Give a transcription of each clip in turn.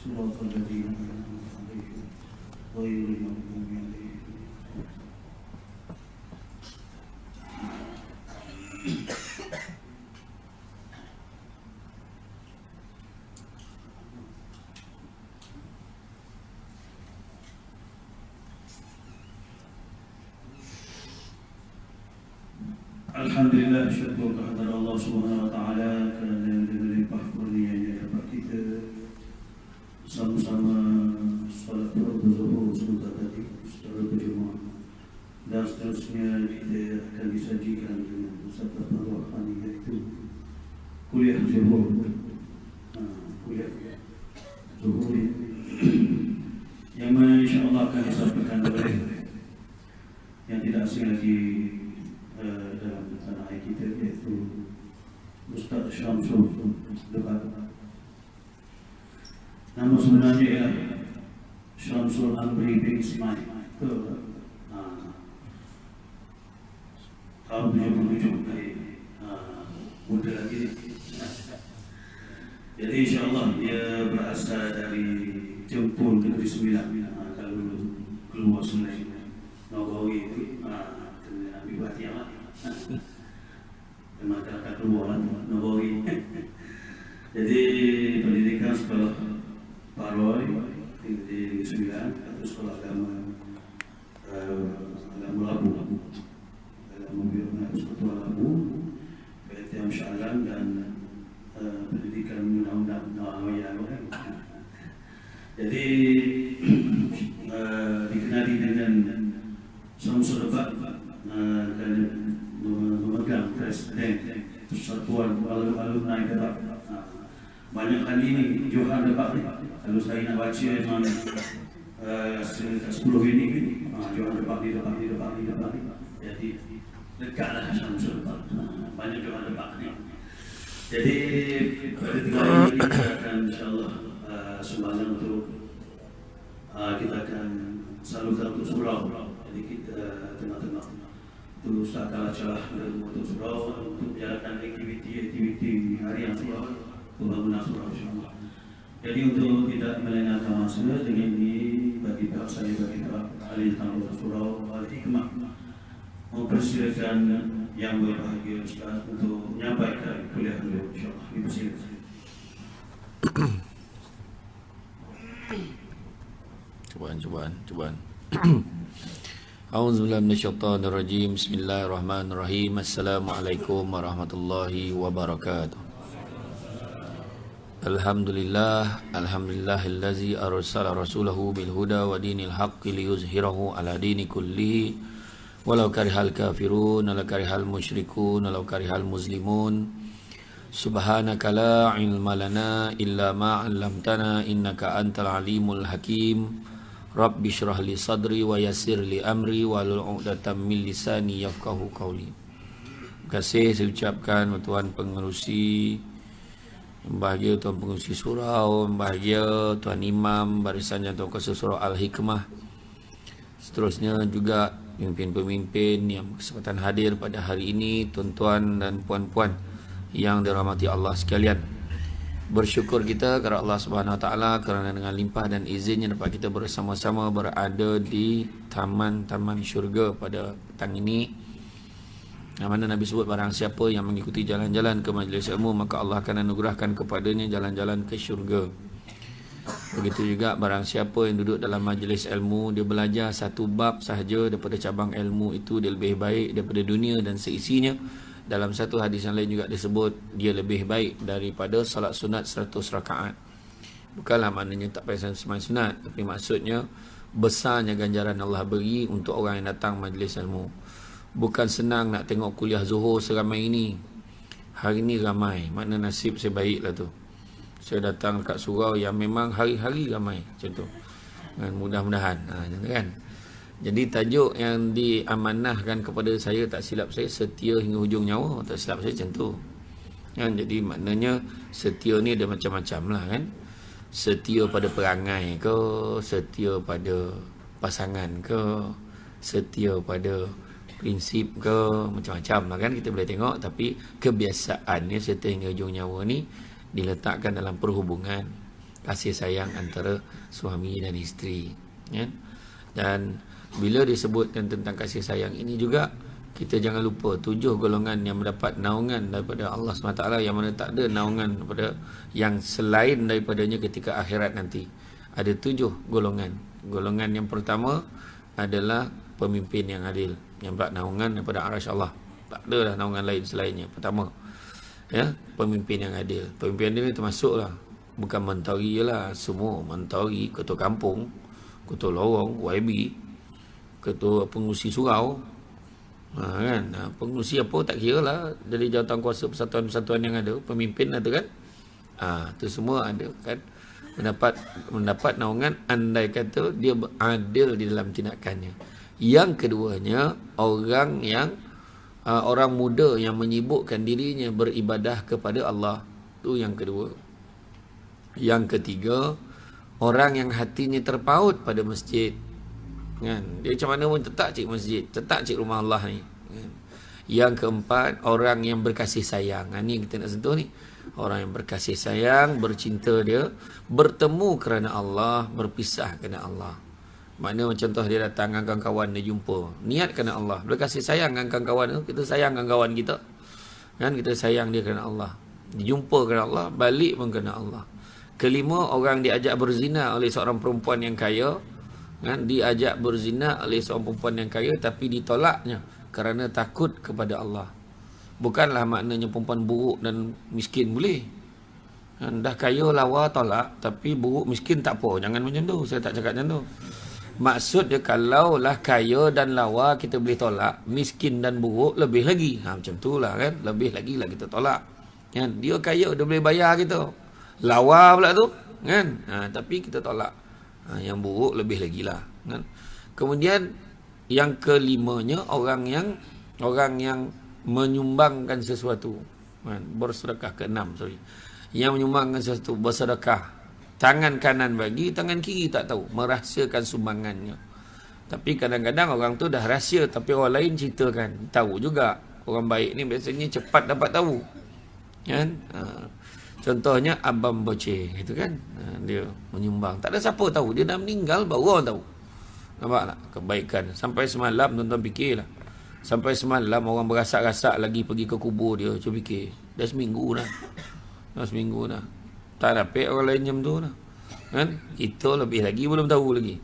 صراط الذين أنعمت عليهم غير المغضوب عليهم. Alhamdulillah, syukur kehadirat Allah Subhanahu wa taala kerana dengan limpah kurnianya dapat kita sama-sama salat fardu zuhur sebentar tadi secara berjemaah, dan seterusnya kita akan disajikan dengan satu rohani iaitu kuliah zuhur. Kuliah zuhur yang mana insya-Allah akan disampaikan oleh yang tidak asing lagi dalam tanah air kita, iaitu Ustaz Syamsul Debat. Nama sebenarnya ialah Syamsul Amri bin Ismail. Tahun 77 muda lagi. Jadi insyaAllah dia berasal dari Jempol Negeri Sembilan. Kalau keluar Sungai Nabawi itu ambil perhatian lah. Masyarakat keluar Nabawi. Jadi pendidikan sekolah Paroi di Sembilan atau sekolah agama Labu, agama Persekutuan Labu, PTM Syalan, dan pendidikan undang-undang Nawawiyah. Jadi dikenali dengan Syamsul Debat kerana memegang presiden Persatuan Alumni Debat. Banyak kali ni Johan Debat ni, kalau saya nak baca memang 10 ini Johan Debat ni. Jadi dekatlah Syamsul Debat. Banyak Johan Debat ni. Jadi pada 3 hari ini kita akan insyaAllah sumbangan untuk kita akan salurkan untuk surau. Jadi kita tengah-tengah itu sakala celah untuk surau, untuk menjalankan aktiviti harian surau, pembangunan surau insyaAllah. Jadi untuk tidak melengahkan masa, dengan ini bagi pihak saya, bagi pihak ahli tanggung surau Al-Hikmah, mempersilakan yang berbahagia Ustaz untuk menyampaikan kuliah beliau insyaAllah. Dipersilakan. Cubaan. A'udzubillahi minasyaitonirrajim. Bismillahirrahmanirrahim. Assalamualaikum warahmatullahi wabarakatuh. Alhamdulillahillazi arsala rasulahu bil huda wa dinil haqqi liyuzhirahu ala dini kullihi walau karihal kafirun walau karihal musyrikun walau karihal muslimun. Subhanaka la ilma lana illa ma 'allamtana innaka antal alimul hakim. Rabbi syrah li sadri wa yassir li amri wahlul 'uqdatam min lisani yafqahu qawli. Terima kasih saya ucapkan Tuan Pengerusi, yang bahagia Tuan Pengerusi Surau, yang bahagia Tuan Imam Barisan Jantung Kuasa Surau Al-Hikmah. Seterusnya juga pemimpin-pemimpin yang berkesempatan hadir pada hari ini, tuan-tuan dan puan-puan yang dirahmati Allah sekalian. Bersyukur kita kepada Allah Subhanahu Wa Taala kerana dengan limpah dan izinnya dapat kita bersama-sama berada di taman-taman syurga pada petang ini, yang mana Nabi sebut barang siapa yang mengikuti jalan-jalan ke majlis ilmu, maka Allah akan anugerahkan kepadanya jalan-jalan ke syurga. Begitu juga barang siapa yang duduk dalam majlis ilmu, dia belajar satu bab sahaja daripada cabang ilmu itu, dia lebih baik daripada dunia dan seisinya. Dalam satu hadis yang lain juga disebut dia lebih baik daripada salat sunat 100 rakaat. Bukanlah maknanya tak payah sembahyang sunat, tapi maksudnya besarnya ganjaran Allah beri untuk orang yang datang majlis ilmu. Bukan senang nak tengok kuliah zuhur seramai ini. Hari ini ramai, makna nasib saya baiklah tu. Saya datang kat surau yang memang hari-hari ramai macam tu. Dan mudah-mudahan macam tu kan. Jadi tajuk yang diamanahkan kepada saya, tak silap saya, setia hingga hujung nyawa. Tak silap saya macam tu kan. Jadi maknanya setia ni ada macam-macam lah kan. Setia pada perangai ke, setia pada pasangan ke, setia pada prinsip ke, macam-macam lah kan kita boleh tengok. Tapi kebiasaannya setia hingga hujung nyawa ni diletakkan dalam perhubungan kasih sayang antara suami dan isteri, ya. Dan bila disebutkan tentang kasih sayang ini juga, kita jangan lupa 7 golongan yang mendapat naungan daripada Allah SWT, yang mana tak ada naungan daripada yang selain daripadanya ketika akhirat nanti. Ada 7 golongan. Golongan yang pertama adalah pemimpin yang adil, yang dapat naungan daripada arasy Allah. Tak ada dah naungan lain selainnya. Pertama, ya, pemimpin yang adil. Pemimpin adil ni termasuklah, bukan mentari je lah, semua mentari, ketua kampung, ketua lorong, YB, ketua pengurusi surau, kan, pengurusi apa tak kira lah, dari jawatan kuasa persatuan-persatuan yang ada, pemimpin ada kan, tu semua ada kan, mendapat naungan andai kata dia adil di dalam tindakannya. Yang keduanya, orang yang orang muda yang menyibukkan dirinya beribadah kepada Allah, tu yang kedua. Yang ketiga, orang yang hatinya terpaut pada masjid, kan, dia macam mana pun tetap cik masjid, tetap cik rumah Allah ni, kan. Yang keempat, orang yang berkasih sayang. Ni kita nak sentuh ni. Orang yang berkasih sayang, bercinta dia, bertemu kerana Allah, berpisah kerana Allah. Makna contoh dia datang dengan kawan-kawan dia jumpa, niat kerana Allah, berkasih sayang dengan kawan-kawan tu, kita sayang dengan kawan kita, kan, kita sayang dia kerana Allah, dijumpa kerana Allah, balik pun kerana Allah. Kelima, orang diajak berzina oleh seorang perempuan yang kaya, kan, diajak berzina oleh seorang perempuan yang kaya tapi ditolaknya kerana takut kepada Allah. Bukanlah maknanya perempuan buruk dan miskin boleh, kan, dah kaya lawa tolak, tapi buruk miskin tak apa, jangan macam tu, saya tak cakap macam tu. Maksud dia, kalaulah kaya dan lawa kita boleh tolak, miskin dan buruk lebih lagi, macam tu lah kan, lebih lagi lah kita tolak, kan. Dia kaya, dia boleh bayar kita, lawa pula tu, kan, tapi kita tolak. Yang buruk lebih lagi lah, kan. Kemudian yang kelimanya, orang yang menyumbangkan sesuatu, kan, bersedekah. Keenam, yang menyumbangkan sesuatu, bersedekah, tangan kanan bagi, tangan kiri tak tahu, merahsiakan sumbangannya. Tapi kadang-kadang orang tu dah rahsia tapi orang lain ceritakan, tahu juga. Orang baik ni biasanya cepat dapat tahu, kan. Contohnya Abang Boceh, gitu kan, dia menyumbang, tak ada siapa tahu, dia dah meninggal baru orang tahu. Nampak tak kebaikan? Sampai semalam tuan-tuan fikirlah, sampai semalam orang berasak-rasak lagi pergi ke kubur dia. Cuba fikir, dah seminggu dah, tak dapat orang lain jam tu dah, kan. Kita lebih lagi belum tahu lagi.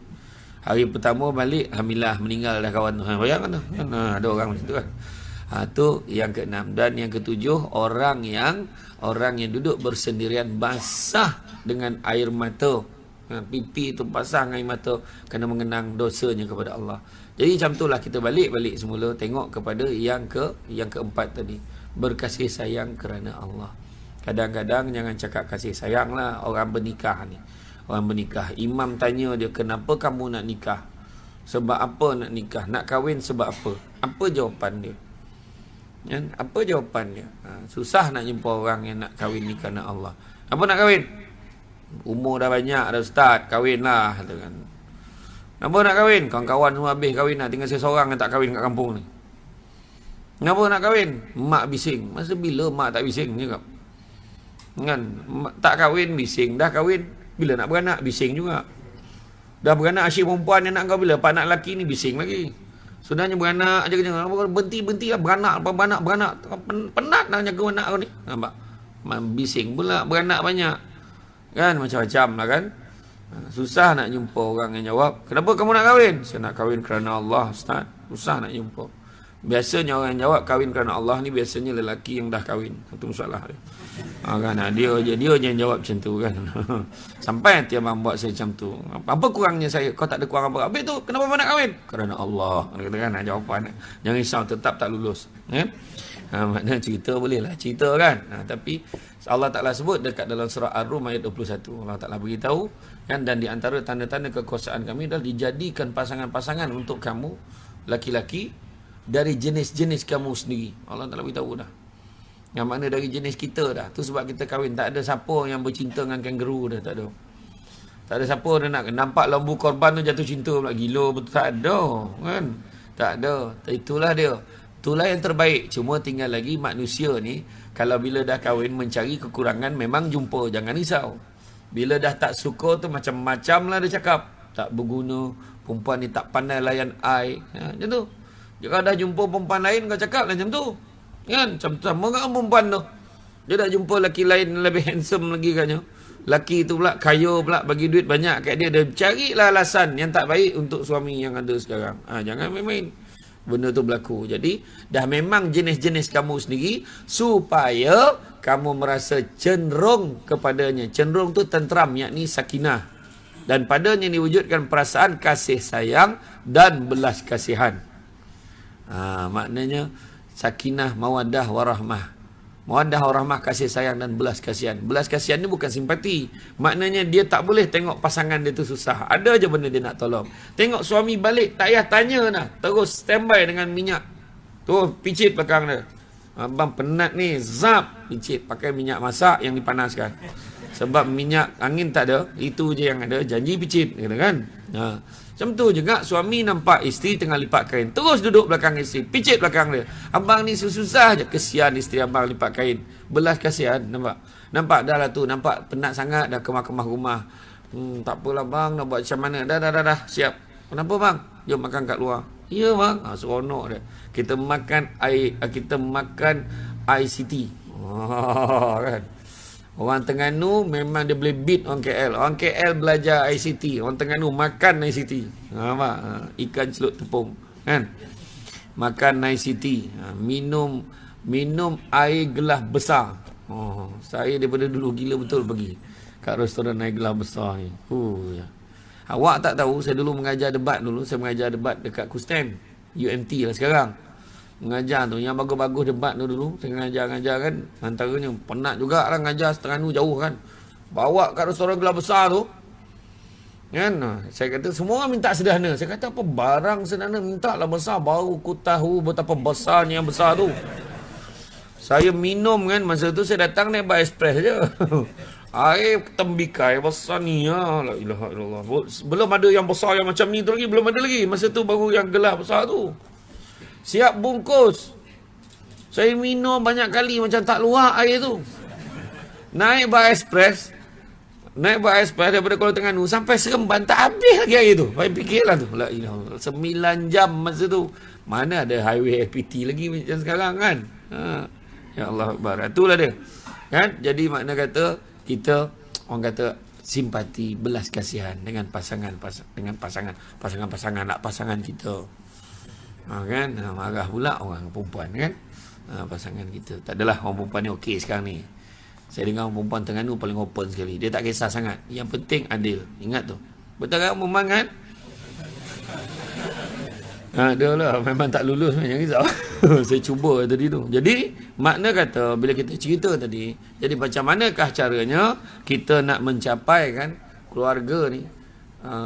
Hari pertama balik, alhamdulillah meninggal dah kawan tu, bayangkan tu, kan, ada orang macam tu kan. Tu yang keenam. Dan yang ketujuh, orang yang duduk bersendirian basah dengan air mata, pipi itu basah dengan air mata kerana mengenang dosanya kepada Allah. Jadi macam itulah kita balik semula tengok kepada yang keempat tadi, berkasih sayang kerana Allah. Kadang-kadang jangan cakap kasih sayang lah orang bernikah ni. Orang bernikah, imam tanya dia, kenapa kamu nak nikah? Sebab apa nak nikah? Nak kahwin sebab apa? Apa jawapan dia? Kan? Apa jawapan dia? Susah nak jumpa orang yang nak kahwin ni kerana Allah. Apa nak kahwin? Umur dah banyak dah ustaz, kahwin lah, kan. Kenapa nak kahwin? Kawan-kawan semua habis kahwin lah, tinggal saya seorang yang tak kahwin kat kampung ni. Kenapa nak kahwin? Mak bising. Masa bila mak tak bising je kau? Kan? Tak kahwin bising, dah kahwin bila nak beranak bising juga. Dah beranak asyik perempuan yang nak kau, bila pak anak lelaki ni bising lagi. Sebenarnya beranak aja kena berhenti lah, beranak. Penat nak jaga anak kau ni. Nampak? Bising pula beranak banyak. Kan macam-macam lah kan. Susah nak jumpa orang yang jawab, kenapa kamu nak kahwin? Saya nak kahwin kerana Allah, ustaz. Susah nak jumpa. Biasanya orang yang jawab kahwin kerana Allah ni biasanya lelaki yang dah kahwin. Itu masalah dia. Kan, dia je yang jawab macam tu kan. Sampai nanti abang buat saya macam tu. Apa kurangnya saya? Kau tak ada kurang apa? Habis tu kenapa abang nak kahwin? Kerana Allah. Kata kan jawapan. Jangan risau, tetap tak lulus. Ya? Maknanya cerita boleh lah cerita kan. Tapi Allah Ta'ala sebut dekat dalam surah Ar-Rum ayat 21. Allah Ta'ala beritahu kan, dan di antara tanda-tanda kekuasaan kami adalah dijadikan pasangan-pasangan untuk kamu laki-laki dari jenis-jenis kamu sendiri. Allah Ta'ala beritahu dah. Yang mana dari jenis kita dah. Tu sebab kita kahwin. Tak ada siapa yang bercinta dengan kangaroo dah. Tak ada. Tak ada siapa dah nak nampak lembu korban tu jatuh cinta pula. Gila betul. Tak ada. Kan? Tak ada. Itulah dia. Itulah yang terbaik. Cuma tinggal lagi manusia ni, kalau bila dah kahwin mencari kekurangan, memang jumpa. Jangan risau. Bila dah tak suka tu macam-macam lah dia cakap. Tak berguna, perempuan ni tak pandai layan I. Macam tu. Kalau dah jumpa perempuan lain kau cakap macam tu. Kan? Macam sama dengan perempuan tu. Dia dah jumpa lelaki lain lebih handsome lagi katnya. Lelaki tu pula kaya pula, bagi duit banyak kat dia. Dia carilah alasan yang tak baik untuk suami yang ada sekarang. Jangan main-main. Benda tu berlaku. Jadi dah memang jenis-jenis kamu sendiri supaya kamu merasa cenderung kepadanya. Cenderung tu tenteram, yakni sakinah. Dan padanya diwujudkan perasaan kasih sayang dan belas kasihan. Maknanya sakinah, mawaddah, warahmah. Mawaddah, warahmah, kasih sayang dan belas kasihan. Belas kasihan ni bukan simpati. Maknanya dia tak boleh tengok pasangan dia tu susah. Ada je benda dia nak tolong. Tengok suami balik, tak payah tanya dah. Terus standby dengan minyak. Tu picit belakang dia. Abang penat ni, zap, picit. Pakai minyak masak yang dipanaskan. Sebab minyak angin tak ada, itu je yang ada, janji picit, kata kan. Macam tu juga suami nampak isteri tengah lipat kain, terus duduk belakang isteri, picit belakang dia. Abang ni susah je, kesian isteri abang lipat kain. Belas kasihan, nampak? Nampak dah lah tu, nampak penat sangat dah kemah-kemah rumah. Tak apalah bang, nak buat macam mana? Dah, siap. Kenapa bang? Jom makan kat luar. Ya bang, seronok dia. Kita makan ICT. Kan? Orang Terengganu memang dia boleh beat orang KL. Orang KL belajar ICT. Orang Terengganu makan ICT. Ikan celup tepung. Kan? Makan ICT. Minum air gelas besar. Saya daripada dulu gila betul pergi kat restoran air gelas besar ni. Ya. Awak tak tahu, saya dulu mengajar debat dulu. Saya mengajar debat dekat Kusten. UMT lah sekarang. Mengajar tu, yang bagus-bagus debat tu dulu. Saya ngajar kan. Antaranya penat juga lah ngajar Terengganu jauh kan. Bawa kat restoran gelas besar tu. Kan? Saya kata semua orang minta sederhana. Saya kata apa barang sederhana, minta lah besar. Baru ku tahu betapa besarnya yang besar tu. Saya minum kan, masa tu saya datang naik bar express je. Air tembikai besar ni ya. La ilaha illallah. Belum ada yang besar yang macam ni tu lagi. Belum ada lagi. Masa tu baru yang gelas besar tu. Siap bungkus. Saya minum banyak kali macam tak luar air tu. Naik bar express daripada Kuala Terengganu sampai Seremban tak habis lagi air tu. Saya fikirlah tu. La ilaha 9 jam masa tu. Mana ada highway FPT lagi macam sekarang kan. Ya Allah Akbar. Itulah dia. Kan? Jadi makna kata kita orang kata simpati, belas kasihan dengan pasangan kita. Kan? Marah pula orang perempuan kan. Pasangan kita. Tak adalah orang perempuan ni okey sekarang ni. Saya dengar orang perempuan Terengganu paling open sekali. Dia tak kisah sangat. Yang penting adil. Ingat tu. Betul kan perempuan kan? Dia lah. Memang tak lulus. Jangan risau. Saya cuba tadi tu. Jadi, makna kata bila kita cerita tadi, jadi macam manakah caranya kita nak mencapai kan keluarga ni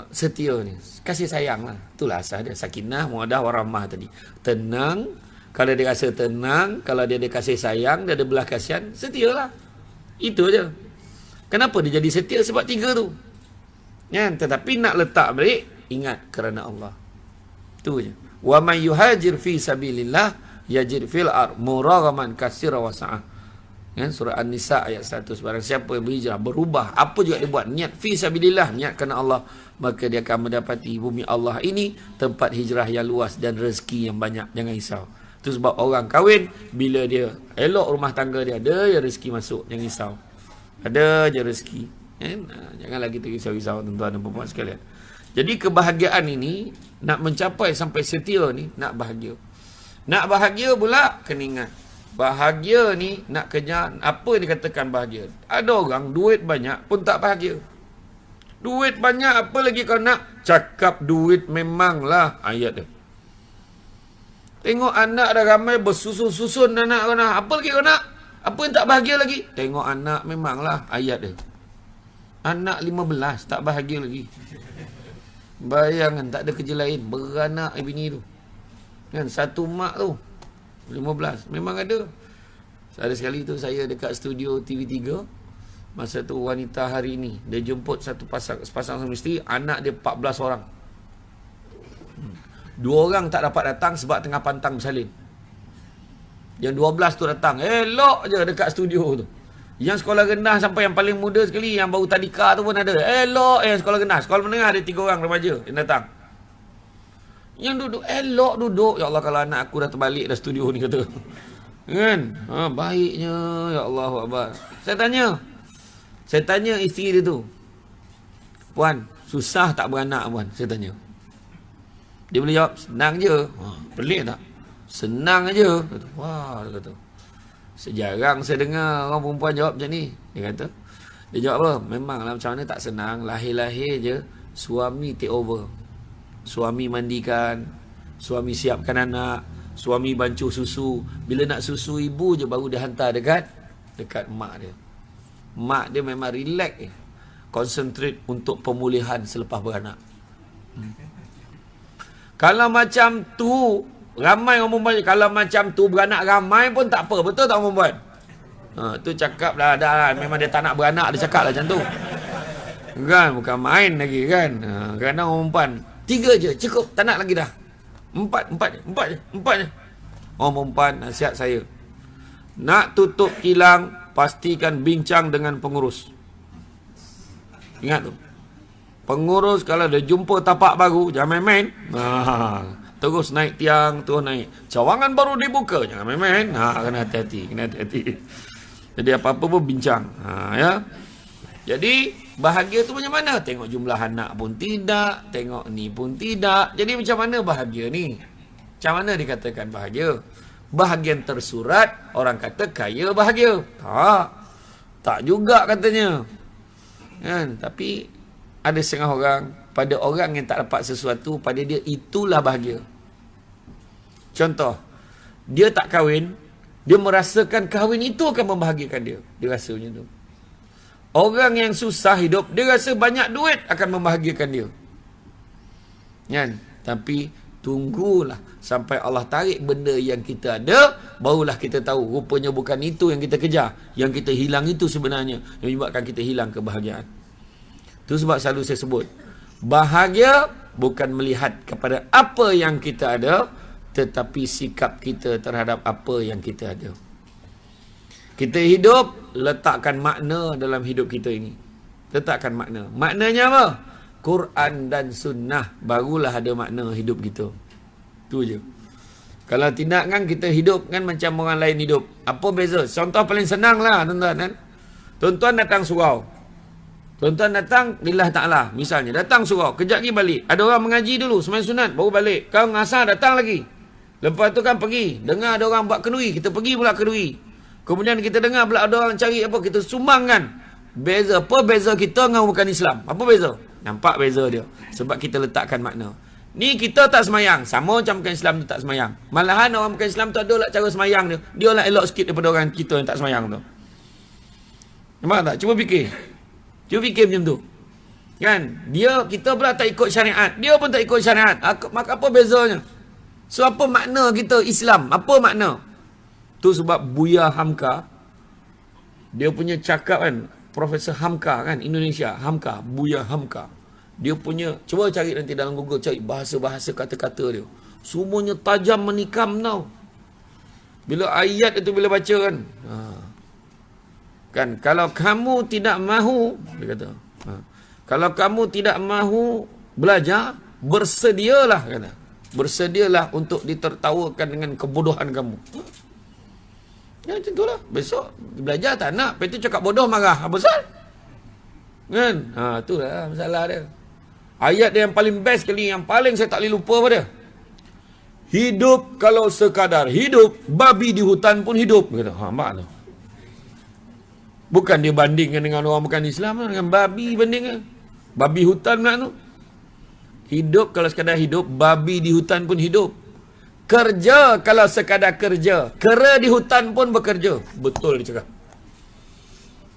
setia ni. Kasih sayang lah. Itulah asal dia. Sakinah, mawaddah, warahmah tadi. Tenang. Kalau dia rasa tenang, kalau dia ada kasih sayang, dia ada belah kasihan, setia lah. Itu aja. Kenapa dia jadi setia? Sebab 3 tu. Kan? Tetapi nak letak balik, ingat kerana Allah. Itu je. Wa man yuhajir fi sabilillah yajid fil ard muragaman katsira wa sa'ah. Kan? Surah An-Nisa ayat 100. Barang siapa yang berhijrah, berubah, apa juga dia buat, niat fi sabilillah, niat kerana Allah, maka dia akan mendapati bumi Allah ini tempat hijrah yang luas dan rezeki yang banyak. Jangan risau. Itu sebab orang kahwin, bila dia elok rumah tangga dia, ada je rezeki masuk. Jangan risau. Ada je rezeki. Kan? Janganlah kita risau-risau tuan-tuan dan perempuan sekalian. Jadi kebahagiaan ini, nak mencapai sampai setia ni, nak bahagia. Nak bahagia pula, kena ingat. Bahagia ni, nak kenyang, apa yang dikatakan bahagia? Ada orang duit banyak pun tak bahagia. Duit banyak, apa lagi kau nak? Cakap duit memanglah ayat dia. Tengok anak dah ramai bersusun-susun anak kau nak. Apa lagi kau nak? Apa yang tak bahagia lagi? Tengok anak memanglah ayat dia. Anak 15 tak bahagia lagi. Bayangkan tak ada kerja lain, beranak bini tu. Kan satu mak tu 15 memang ada. Ada sekali tu saya dekat studio TV3. Masa tu wanita hari ini dia jemput sepasang suami isteri, anak dia 14 orang. 2 orang tak dapat datang sebab tengah pantang bersalin. Yang 12 tu datang, elok je dekat studio tu. Yang sekolah rendah sampai yang paling muda sekali, yang baru tadika tu pun ada. Elok sekolah rendah. Sekolah menengah ada 3 orang remaja yang datang. Yang duduk, elok duduk. Ya Allah, kalau anak aku dah terbalik dah studio ni kata. Kan? Baiknya. Ya Allah Akbar. Saya tanya isteri dia tu. Puan, susah tak beranak puan? Saya tanya. Dia boleh jawab, senang je. Pelik tak? Senang aja. Kata, wah, dia kata. Sejarang saya dengar orang perempuan jawab macam ni. Dia kata, dia jawab apa? Memanglah macam mana tak senang. Lahir-lahir je, suami take over. Suami mandikan, suami siapkan anak, suami bancuh susu. Bila nak susu ibu je baru dia hantar dekat mak dia. Mak dia memang relax je. Concentrate untuk pemulihan selepas beranak. Kalau macam tu, ramai orang perempuan, kalau macam tu beranak ramai pun tak apa. Betul tak orang perempuan? Tu cakap dah, memang dia tak nak beranak, dia cakap lah macam tu. Kan, bukan main lagi kan. Kadang orang perempuan, 3 je, cukup, tak nak lagi dah. 4 je. Orang perempuan, nasihat saya. Nak tutup kilang, pastikan bincang dengan pengurus. Ingat tu. Pengurus kalau dia jumpa tapak baru, jangan main-main. Terus naik tiang, terus naik. Cawangan baru dibuka, jangan main-main. Kena hati-hati. Jadi apa-apa pun bincang. Ya. Jadi bahagia tu macam mana? Tengok jumlah anak pun tidak, tengok ni pun tidak. Jadi macam mana bahagia ni? Macam mana dikatakan bahagia? Bahagian tersurat, orang kata kaya bahagia. Tak juga katanya. Kan? Tapi ada setengah orang, pada orang yang tak dapat sesuatu, pada dia itulah bahagia. Contoh, dia tak kahwin, dia merasakan kahwin itu akan membahagiakan dia. Dia rasa macam tu. Orang yang susah hidup, dia rasa banyak duit akan membahagiakan dia. Kan? Tapi tunggulah sampai Allah tarik benda yang kita ada, barulah kita tahu rupanya bukan itu yang kita kejar. Yang kita hilang itu sebenarnya yang menyebabkan kita hilang kebahagiaan. Itu sebab selalu saya sebut, bahagia bukan melihat kepada apa yang kita ada, tetapi sikap kita terhadap apa yang kita ada. Kita hidup, letakkan makna dalam hidup kita ini. Letakkan makna. Maknanya apa? Quran dan sunnah, barulah ada makna hidup kita. Itu je. Kalau tidak kan kita hidup kan macam orang lain hidup. Apa beza? Contoh paling senang lah tuan-tuan kan. Tuan-tuan datang surau. Tuan-tuan datang lillah ta'ala. Misalnya datang surau, kejap lagi balik. Ada orang mengaji dulu, sembahyang sunat, baru balik. Kau ngasar datang lagi. Lepas tu kan pergi. Dengar ada orang buat kenduri, kita pergi pula kenduri. Kemudian kita dengar pula ada orang cari apa, kita sumbangkan. Beza apa? Beza kita dengan bukan Islam. Apa beza? Nampak beza dia. Sebab kita letakkan makna. Ni kita tak semayang. Sama macam bukan Islam tu tak semayang. Malahan orang bukan Islam tu ada lah cara semayang dia. Dia lah elok sikit daripada orang kita yang tak semayang tu. Nampak tak? Cuba fikir. Cuba fikir macam tu. Kan? Kita pula tak ikut syariat. Dia pun tak ikut syariat. Maka apa bezanya? So apa makna kita Islam? Apa makna? Tu sebab Buya Hamka, dia punya cakap kan, Profesor Hamka kan, Indonesia, Hamka, Buya Hamka. Dia punya, cuba cari nanti dalam Google, cari bahasa-bahasa kata-kata dia. Semuanya tajam menikam tau. Bila ayat itu bila baca kan. Kan, kalau kamu tidak mahu, dia kata. Kalau kamu tidak mahu belajar, bersedialah, kata. Bersedialah untuk ditertawakan dengan kebodohan kamu. Ya macam itulah. Besok belajar tak nak, lepas tu cakap bodoh marah. Apa pasal? Kan? Itulah masalah dia. Ayat dia yang paling best sekali, yang paling saya tak boleh lupa pada. Hidup kalau sekadar hidup, babi di hutan pun hidup. Kata, mak tu. Bukan dia bandingkan dengan orang bukan Islam, dengan babi bandingkan. Babi hutan pula tu. Hidup kalau sekadar hidup, babi di hutan pun hidup. Kerja kalau sekadar kerja, kera di hutan pun bekerja. Betul dia cakap.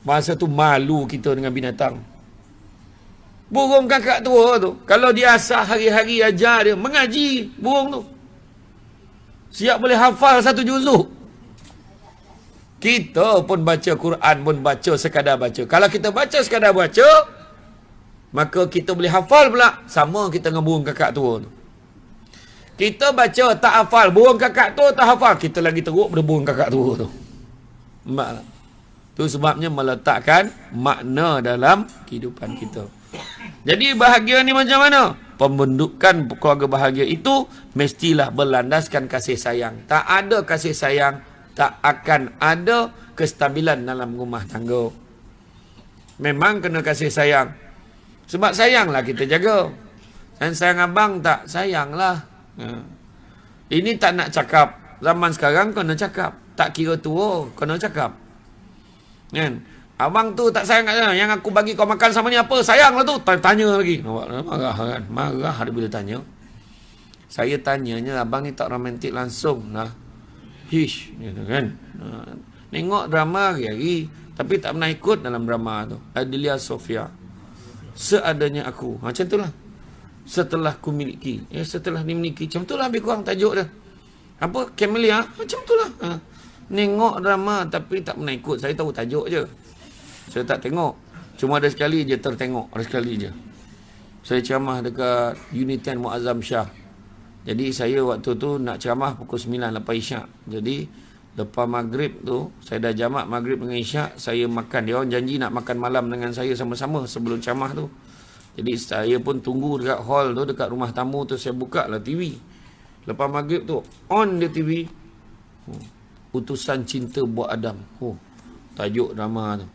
Masa tu malu kita dengan binatang. Burung kakak tua tu, kalau dia asah hari-hari ajar dia, mengaji burung tu. Siap boleh hafal 1 juzuk. Kita pun baca Quran, pun baca sekadar baca. Kalau kita baca sekadar baca, maka kita boleh hafal pula. Sama kita dengan burung kakak tua tu. Kita baca tak hafal, burung kakak tua tak hafal, kita lagi teruk pada burung kakak tua tu. Nampak tak? Itu sebabnya meletakkan makna dalam kehidupan kita. Jadi bahagia ni macam mana? Pembentukan keluarga bahagia itu mestilah berlandaskan kasih sayang. Tak ada kasih sayang, tak akan ada kestabilan dalam rumah tangga. Memang kena kasih sayang. Sebab sayanglah kita jaga. Dan sayang abang tak, sayanglah. Ini tak nak cakap. Zaman sekarang kena cakap. Tak kira tua, kena cakap. Kan? Abang tu tak sayang kat sana. Yang aku bagi kau makan sama ni apa? Sayanglah tu. Tanya lagi. Marah kan? Marah ada bila tanya. Saya tanyanya, abang ni tak romantik langsung lah. Hish. Gitu kan? Tengok drama hari-hari. Tapi tak pernah ikut dalam drama tu. Adelia Sofia. Seadanya aku. Macam tu lah. Setelah ku miliki. Setelah dimiliki. Macam tu lah lebih kurang tajuk dia. Apa? Camellia? Macam tu lah. Tengok drama tapi tak pernah ikut. Saya tahu tajuk je. Saya tak tengok. Cuma ada sekali je tertengok. Ada sekali je. Saya ceramah dekat Unit 10 Muazzam Shah. Jadi saya waktu tu nak ceramah pukul 9 lepas isyak. Jadi lepas maghrib tu, saya dah jamak maghrib dengan isyak. Saya makan. Dia orang janji nak makan malam dengan saya sama-sama sebelum ceramah tu. Jadi saya pun tunggu dekat hall tu, dekat rumah tamu tu. Saya buka lah TV. Lepas maghrib tu, on dia TV. Utusan Cinta Buat Adam. Tajuk drama tu.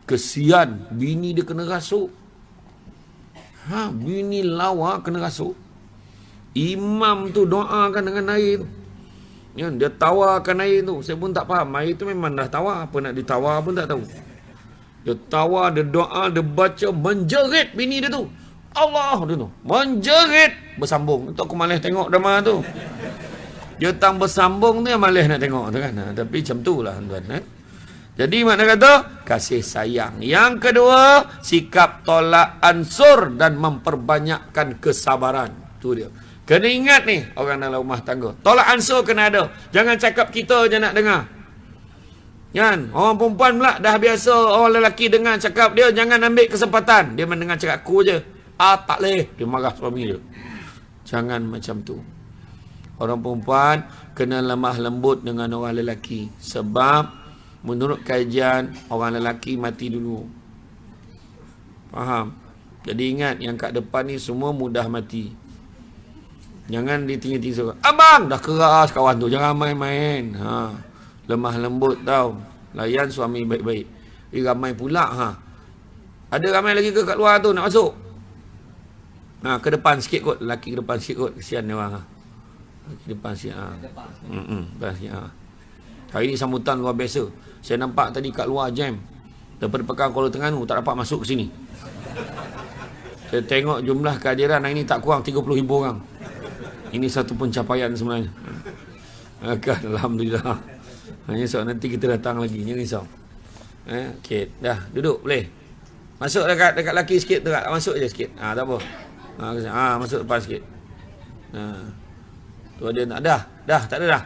Kesian, bini dia kena rasuk. Bini lawa kena rasuk. Imam tu doakan dengan air tu. Dia tawarkan air tu. Saya pun tak faham. Air tu memang dah tawar. Apa nak ditawar pun tak tahu. Dia tawar, dia doa, dia baca. Menjerit bini dia tu. Allah dia tu. Menjerit. Bersambung. Untuk aku malas tengok drama tu. Dia tang bersambung tu yang malas nak tengok tu kan. Tapi macam tu lah tuan. Jadi makna kata kasih sayang. Yang kedua, sikap tolak ansur dan memperbanyakkan kesabaran. Tu dia. Kena ingat ni orang dalam rumah tangga. Tolak ansur kena ada. Jangan cakap kita je nak dengar. Kan? Orang perempuan pula dah biasa orang lelaki dengar cakap dia, jangan ambil kesempatan. Dia mendengar cakap aku je. Tak boleh. Dia marah suami dia. Jangan macam tu. Orang perempuan kena lemah lembut dengan orang lelaki. Sebab menurut kajian, orang lelaki mati dulu. Faham? Jadi ingat, yang kat depan ni semua mudah mati. Jangan ditinggi-tinggi. Abang! Dah keras kawan tu. Jangan main-main. Lemah lembut tau. Layan suami baik-baik. Ramai pula. Ada ramai lagi ke kat luar tu nak masuk? Ke depan sikit kot. Lelaki ke depan sikit kot. Kesian dia orang. Ke depan sikit. Depan sikit. Hari ni sambutan luar biasa. Saya nampak tadi kat luar jam. Daripada Pekan Kuala Terengganu tak dapat masuk ke sini. Saya tengok jumlah kehadiran hari ni tak kurang 30,000 orang. Ini satu pencapaian sebenarnya. Alhamdulillah. Hanya sebab nanti kita datang lagi. Jangan risau. Okey. Dah. Duduk boleh. Masuk dekat laki sikit tu. Masuk je sikit. Tak apa. Masuk depan sikit. Tu ada nak. Dah. Tak ada dah.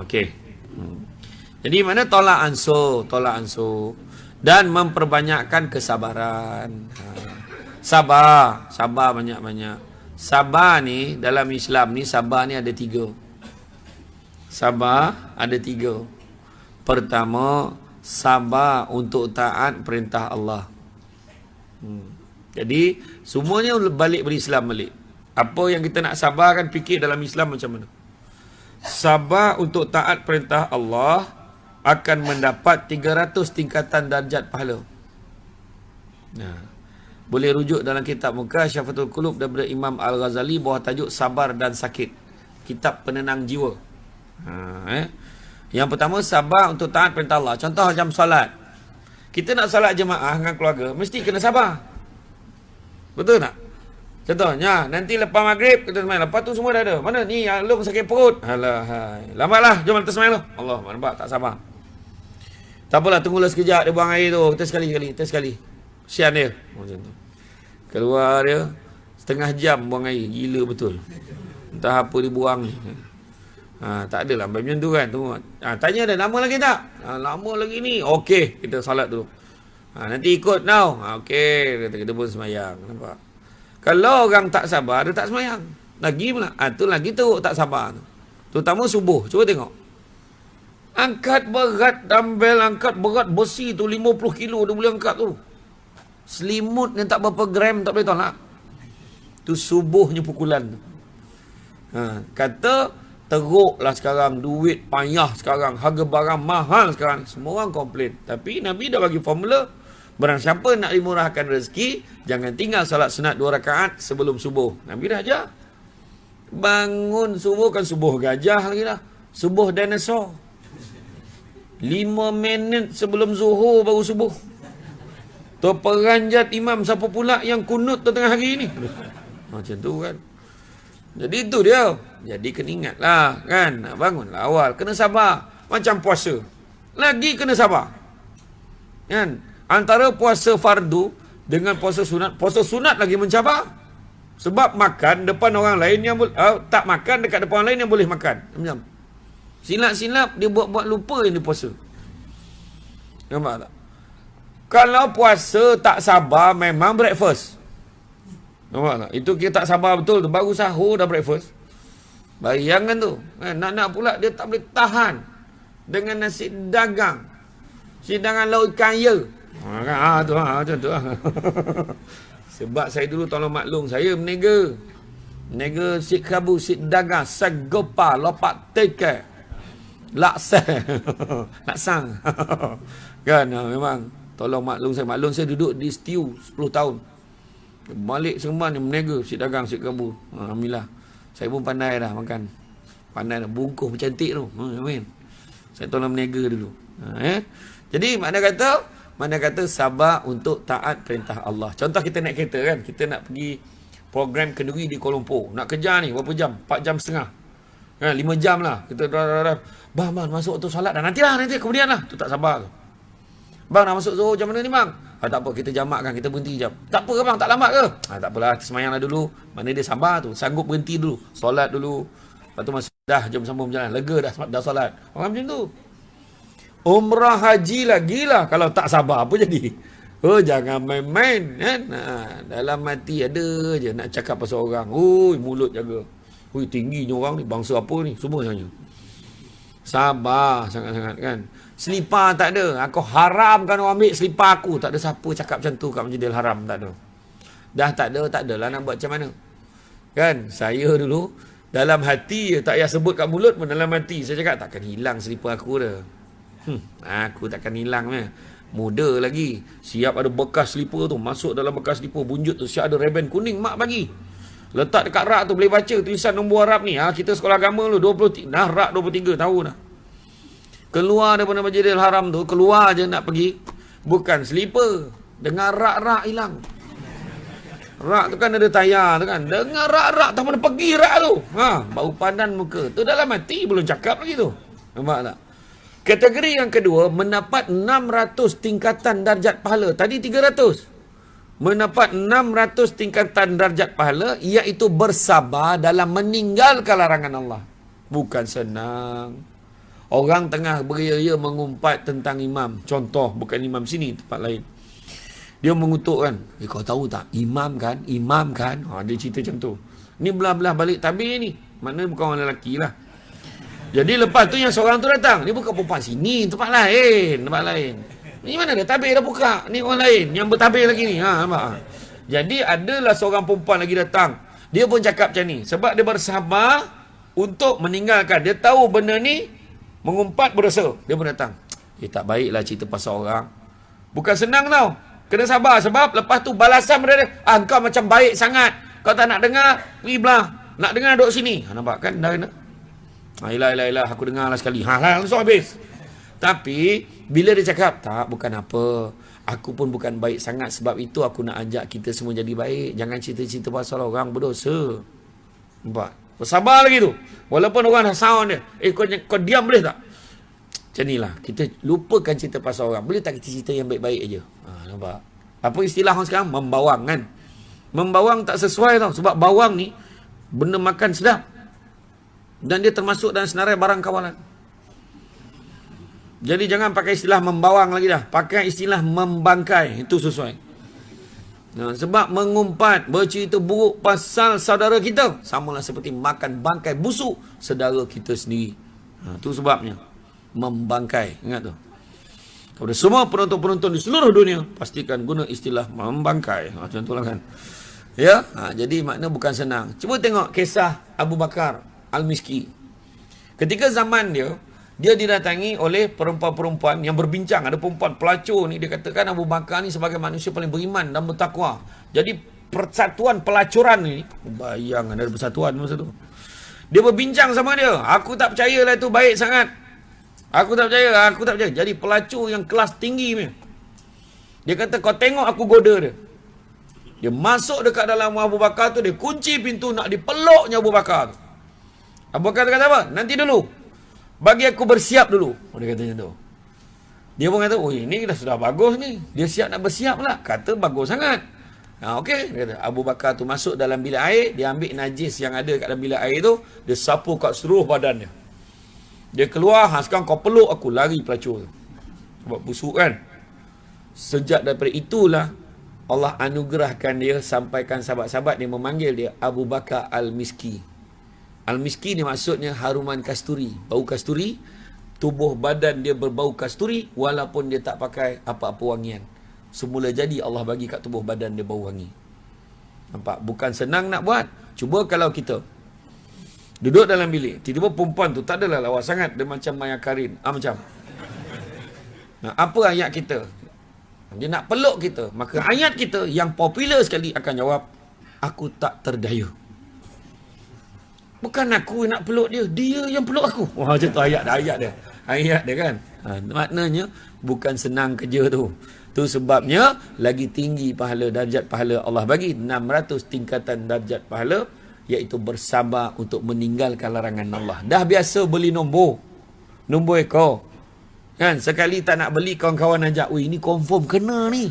Okey. Jadi mana tolak ansur dan memperbanyakkan kesabaran. Sabar banyak-banyak. Sabar ni dalam Islam ni, sabar ni ada 3. Sabar ada 3. Pertama, sabar untuk taat perintah Allah. Jadi semuanya balik berislam balik. Apa yang kita nak sabarkan, fikir dalam Islam macam mana. Sabar untuk taat perintah Allah akan mendapat 300 tingkatan darjat pahala. Boleh rujuk dalam kitab Mukasyafatul Qulub daripada Imam Al-Ghazali bawah tajuk Sabar dan Sakit. Kitab penenang jiwa. Yang pertama, sabar untuk taat perintah Allah. Contoh macam solat. Kita nak solat jemaah dengan keluarga, mesti kena sabar. Betul tak? Contohnya, nanti lepas maghrib kita semain. Lepas tu semua dah ada. Mana ni yang long sakit perut? Alah, lambatlah. Jom kita semain tu. Allah, nampak tak sabar. Tak apalah, tunggulah sekejap dia buang air tu. Kita sekali. Kesian dia. Macam tu. Keluar dia setengah jam buang air. Gila betul. Entah apa dia buang ni. Tak adalah macam tu kan. Tunggu. Tanya dia, lama lagi tak? Lama lagi ni. Okey, kita solat dulu. Nanti ikut now. Okey, kita pun semayang. Nampak? Kalau orang tak sabar, dia tak semayang. Lagi pula. Tu lagi teruk tak sabar tu. Terutama subuh. Cuba tengok. Angkat berat dumbbell, angkat berat besi tu 50 kilo dia boleh angkat tu. Selimut yang tak berapa gram tak boleh tolak. Tu subuhnya pukulan tu. Kata teruklah sekarang, duit payah sekarang, harga barang mahal sekarang. Semua orang komplain. Tapi Nabi dah bagi formula, barang siapa nak dimurahkan rezeki, jangan tinggal salat sunat 2 rakaat sebelum subuh. Nabi dah ajar. Bangun subuh kan subuh gajah lagi dah. Subuh dinosaur. 5 minit sebelum zuhur baru subuh. Tu peranjat imam siapa pula yang kunut tu tengah hari ni. Macam tu kan. Jadi itu dia. Jadi kena ingatlah kan. Nak bangunlah awal. Kena sabar. Macam puasa. Lagi kena sabar. Kan. Antara puasa fardu dengan puasa sunat. Puasa sunat lagi mencabar. Sebab makan depan orang lain yang tak makan dekat depan orang lain yang boleh makan. Macam silap-silap dia buat-buat lupa yang dia puasa. Nampak tak? Kalau puasa tak sabar memang breakfast. Nampak tak? Itu kita tak sabar betul tu. Baru sahur dah breakfast. Bayangkan tu. Nak-nak pula dia tak boleh tahan dengan nasi dagang. Sidangan laut ikan ya. Macam tu. Sebab saya dulu tolong maklum saya menega. Menega sit kabu, sit dagang, sagopa, lopak teke. Laksang. Kan memang tolong maklum saya. Maklum saya duduk di Stew 10 tahun. Balik Seremban ni menega sit dagang, sit kabu. Alhamdulillah. Saya pun pandai dah makan. Pandai dah bungkus cantik tu. Amin. Saya tolong menega dulu. Jadi mana kata sabar untuk taat perintah Allah. Contoh kita naik kereta kan. Kita nak pergi program kenduri di Kuala Lumpur. Nak kejar ni berapa jam? 4 jam setengah. 5 jam lah. Kita bang masuk waktu solat dah. Nanti kemudian lah. Tu tak sabar tu. Bang nak masuk Zuhur jam mana ni bang? Tak apa, kita jamakkan, kita berhenti jam. Tak apa ke bang, tak lambat ke? Tak apalah, semayanglah dulu. Mana dia sabar tu, sanggup berhenti dulu. Solat dulu. Lepas tu masuk dah, jom sambung berjalan. Lega dah solat. Orang macam tu. Umrah haji lah, gila. Kalau tak sabar apa jadi? Jangan main-main kan. Dalam hati ada je nak cakap pasal orang. Mulut jaga. Tingginya orang ni, bangsa apa ni? Semua sebenarnya. Sabar sangat-sangat kan. Selipar tak ada. Aku haramkan orang ambil selipar aku. Tak ada siapa cakap macam tu kat Masjidil Haram. Tak ada. Dah tak ada lah nak buat macam mana. Kan. Saya dulu dalam hati tak payah sebut kat mulut pun dalam hati. Saya cakap takkan hilang selipar aku dah. Aku takkan hilang ni. Muda lagi. Siap ada bekas selipar tu. Masuk dalam bekas selipar bunjut tu. Siap ada reben kuning. Mak bagi. Letak dekat rak tu boleh baca tulisan nombor Arab ni. Kita sekolah agama dulu 23. Dah rak 23 tahun dah. Keluar daripada Masjidil Haram tu. Keluar je nak pergi. Bukan selipar. Dengar rak-rak hilang. Rak tu kan ada tayar tu kan. Dengar rak-rak. Tak mana pergi rak tu. Bau padan muka. Tu dalam hati belum cakap lagi tu. Nampak tak? Kategori yang kedua. Mendapat 600 tingkatan darjat pahala. Tadi 300. Mendapat 600 tingkatan darjat pahala, iaitu bersabar dalam meninggalkan larangan Allah. Bukan senang. Orang tengah beria-ria mengumpat tentang imam. Contoh, bukan imam sini, tempat lain. Dia mengutuk kan. Kau tahu tak, imam kan? Dia cerita macam tu. Ni belah-belah balik tabir ni. Mana bukan orang lelaki lah. Jadi lepas tu yang seorang tu datang. Dia bukan perempuan sini, tempat lain. Ni mana ada tabir dah buka. Ni orang lain yang bertabir lagi ni. Nampak? Jadi adalah seorang perempuan lagi datang. Dia pun cakap macam ni. Sebab dia bersabar untuk meninggalkan. Dia tahu benda ni mengumpat berdosa. Dia pun datang. Tak baiklah cerita pasal orang. Bukan senang tau. Kena sabar. Sebab lepas tu balasan dia. Kau macam baik sangat. Kau tak nak dengar, pergi belah. Nak dengar duduk sini. Nampak kan? Dah kena. Yelah. Aku dengar lah sekali. Langsung habis. Tapi bila dia cakap, tak, bukan apa. Aku pun bukan baik sangat. Sebab itu aku nak ajak kita semua jadi baik. Jangan cerita-cerita pasal orang berdosa. Nampak? Bersabar lagi tu. Walaupun orang dah sound dia. Kau diam boleh tak? Macam ni lah. Kita lupakan cerita pasal orang. Boleh tak kita cerita yang baik-baik aja? Nampak? Apa istilah orang sekarang? Membawang kan? Membawang tak sesuai tau. Sebab bawang ni benda makan sedap. Dan dia termasuk dalam senarai barang kawalan. Jadi jangan pakai istilah membawang lagi dah. Pakai istilah membangkai. Itu sesuai. Sebab mengumpat, bercerita buruk pasal saudara kita, samalah seperti makan bangkai busuk saudara kita sendiri. Itu sebabnya. membangkai. Ingat tu. Kepada semua penonton-penonton di seluruh dunia, pastikan guna istilah membangkai. Contohlah kan. Ya, jadi makna bukan senang. Cuba tengok kisah Abu Bakar Al-Miski. Ketika zaman dia didatangi oleh perempuan-perempuan yang berbincang. Ada perempuan pelacur ni, dia katakan Abu Bakar ni sebagai manusia paling beriman dan bertakwa. Jadi persatuan pelacuran ni, bayang ada persatuan masa tu. Dia berbincang sama dia. Aku tak percayalah itu baik sangat. Aku tak percaya. Jadi pelacur yang kelas tinggi ni, dia kata, kau tengok aku goda dia. Dia masuk dekat dalam Abu Bakar tu, dia kunci pintu nak dipeluknya Abu Bakar tu. Abu Bakar kata apa? Nanti dulu. Bagi aku bersiap dulu. Dia katanya tu. Dia pun kata, oh ini dah sudah bagus ni. Dia siap nak bersiap lah. Kata bagus sangat. Okey. Dia kata, Abu Bakar tu masuk dalam bilik air. Dia ambil najis yang ada kat dalam bilik air tu. Dia sapu kat seluruh badannya. Dia keluar, sekarang kau peluk aku, lari pelacur tu. Sebab busuk kan. Sejak daripada itulah Allah anugerahkan dia, sampaikan sahabat-sahabat dia memanggil dia Abu Bakar Al-Miski. Al-Miski ni maksudnya haruman kasturi, bau kasturi. Tubuh badan dia berbau kasturi walaupun dia tak pakai apa-apa wangian. Semula jadi Allah bagi kat tubuh badan dia bau wangi. Nampak? Bukan senang nak buat. Cuba kalau kita duduk dalam bilik, tiba-tiba perempuan tu tak adalah lawa sangat, dia macam Maya Karin. Macam. Nah, apa ayat kita? Dia nak peluk kita, maka ayat kita yang popular sekali akan jawab, aku tak terdaya. Bukan aku nak peluk dia, dia yang peluk aku. Wah, macam tu ayat dia kan. Maknanya bukan senang kerja tu. Tu sebabnya lagi tinggi pahala, darjat pahala Allah bagi 600 tingkatan darjat pahala, iaitu bersabar untuk meninggalkan larangan Allah. Dah biasa beli nombor ekor. Kan, sekali tak nak beli, kawan-kawan ajak, "Oi, ini confirm kena ni."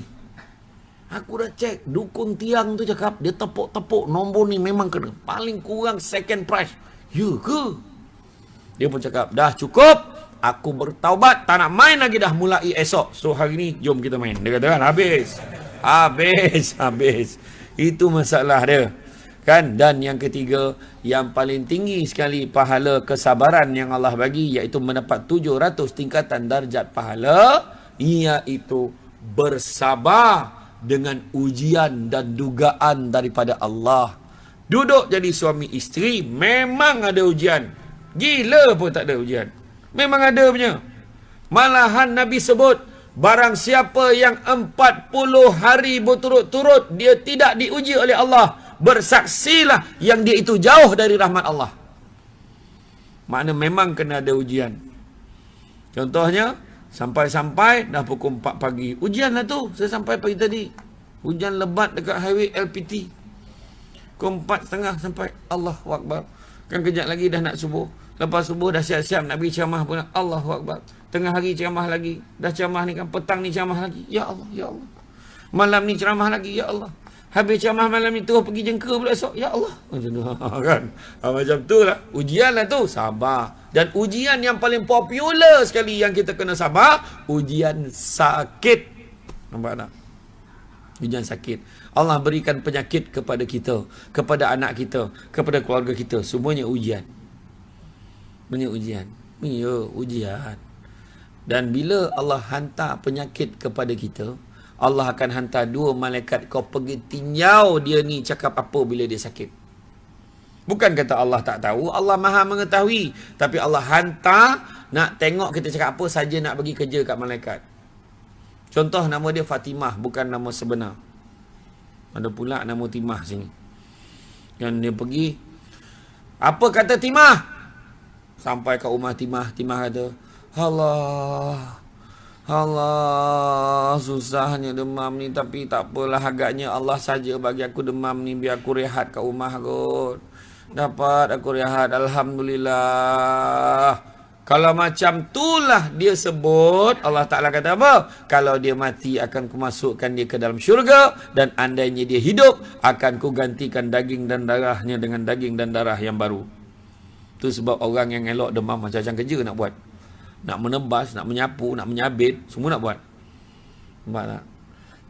Aku dah cek, dukun tiang tu cakap, dia tepuk-tepuk nombor ni memang kena. Paling kurang second price. Ya ke? Dia pun cakap, dah cukup. Aku bertaubat, tak nak main lagi dah mulai esok. So hari ni, jom kita main. Dia kata kan, habis. Itu masalah dia. Kan? Dan yang ketiga, yang paling tinggi sekali pahala kesabaran yang Allah bagi, iaitu mendapat 700 tingkatan darjat pahala, iaitu bersabar dengan ujian dan dugaan daripada Allah. Duduk jadi suami isteri memang ada ujian. Gila pun tak ada ujian. Memang ada punya. Malahan Nabi sebut, barang siapa yang 40 hari berturut-turut dia tidak diuji oleh Allah, bersaksilah yang dia itu jauh dari rahmat Allah. Makna memang kena ada ujian. Contohnya, sampai-sampai dah pukul 4 pagi. Ujian lah tu. Saya sampai pagi tadi. Hujan lebat dekat highway LPT. Pukul 4.30 sampai. Allahu Akbar. Kan kejap lagi dah nak subuh. Lepas subuh dah siap-siap nak pergi ceramah pun. Allahu Akbar. Tengah hari ceramah lagi. Dah ceramah ni kan, petang ni ceramah lagi. Ya Allah, ya Allah. Malam ni ceramah lagi. Ya Allah. Habis ceramah malam ni terus pergi jengka pula esok. Ya Allah. Macam tu kan. Macam tu lah. Ujian lah tu. Sabar. Dan ujian yang paling popular sekali yang kita kena sabar, ujian sakit. Nampak tak? Ujian sakit. Allah berikan penyakit kepada kita, kepada anak kita, kepada keluarga kita. Semuanya ujian. Semuanya ujian. Ya, ujian. Dan bila Allah hantar penyakit kepada kita, Allah akan hantar 2 malaikat, kau pergi tinjau dia ni cakap apa bila dia sakit. Bukan kata Allah tak tahu, Allah maha mengetahui. Tapi Allah hantar nak tengok kita cakap apa saja, nak bagi kerja kat malaikat. Contoh, nama dia Fatimah, bukan nama sebenar. Ada pula nama Timah sini. Yang dia pergi, apa kata Timah? Sampai ke rumah Timah, Timah kata, Allah, susahnya demam ni, tapi tak apalah, agaknya Allah saja bagi aku demam ni, biar aku rehat kat rumah kot. Dapat aku rehat, alhamdulillah. Kalau macam itulah dia sebut, Allah Ta'ala kata apa? Kalau dia mati akan kumasukkan dia ke dalam syurga, dan andainya dia hidup akan kugantikan daging dan darahnya dengan daging dan darah yang baru. Itu sebab orang yang elok demam macam-macam kerja nak buat. Nak menebas, nak menyapu, nak menyabit, semua nak buat. Nampak tak?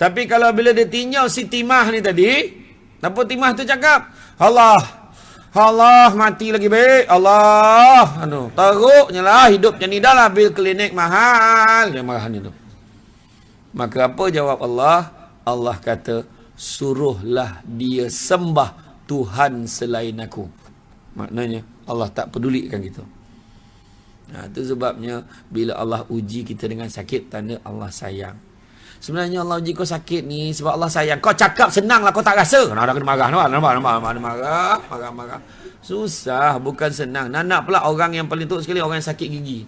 Tapi kalau bila dia tinjau si Timah ni tadi, apa Timah tu cakap? Allah, Allah mati lagi baik. Allah teruknya lah hidup macam ni dah lah, bil klinik mahal. Dia marah ni tu. Maka apa jawab Allah? Allah kata, suruhlah dia sembah Tuhan selain aku. Maknanya Allah tak pedulikan kita. Itu sebabnya bila Allah uji kita dengan sakit, tanda Allah sayang. Sebenarnya Allah uji kau sakit ni sebab Allah sayang. Kau cakap senang lah, kau tak rasa. Nak kena marah, marah. Susah, bukan senang. Nak pula orang yang paling teruk sekali, orang yang sakit gigi.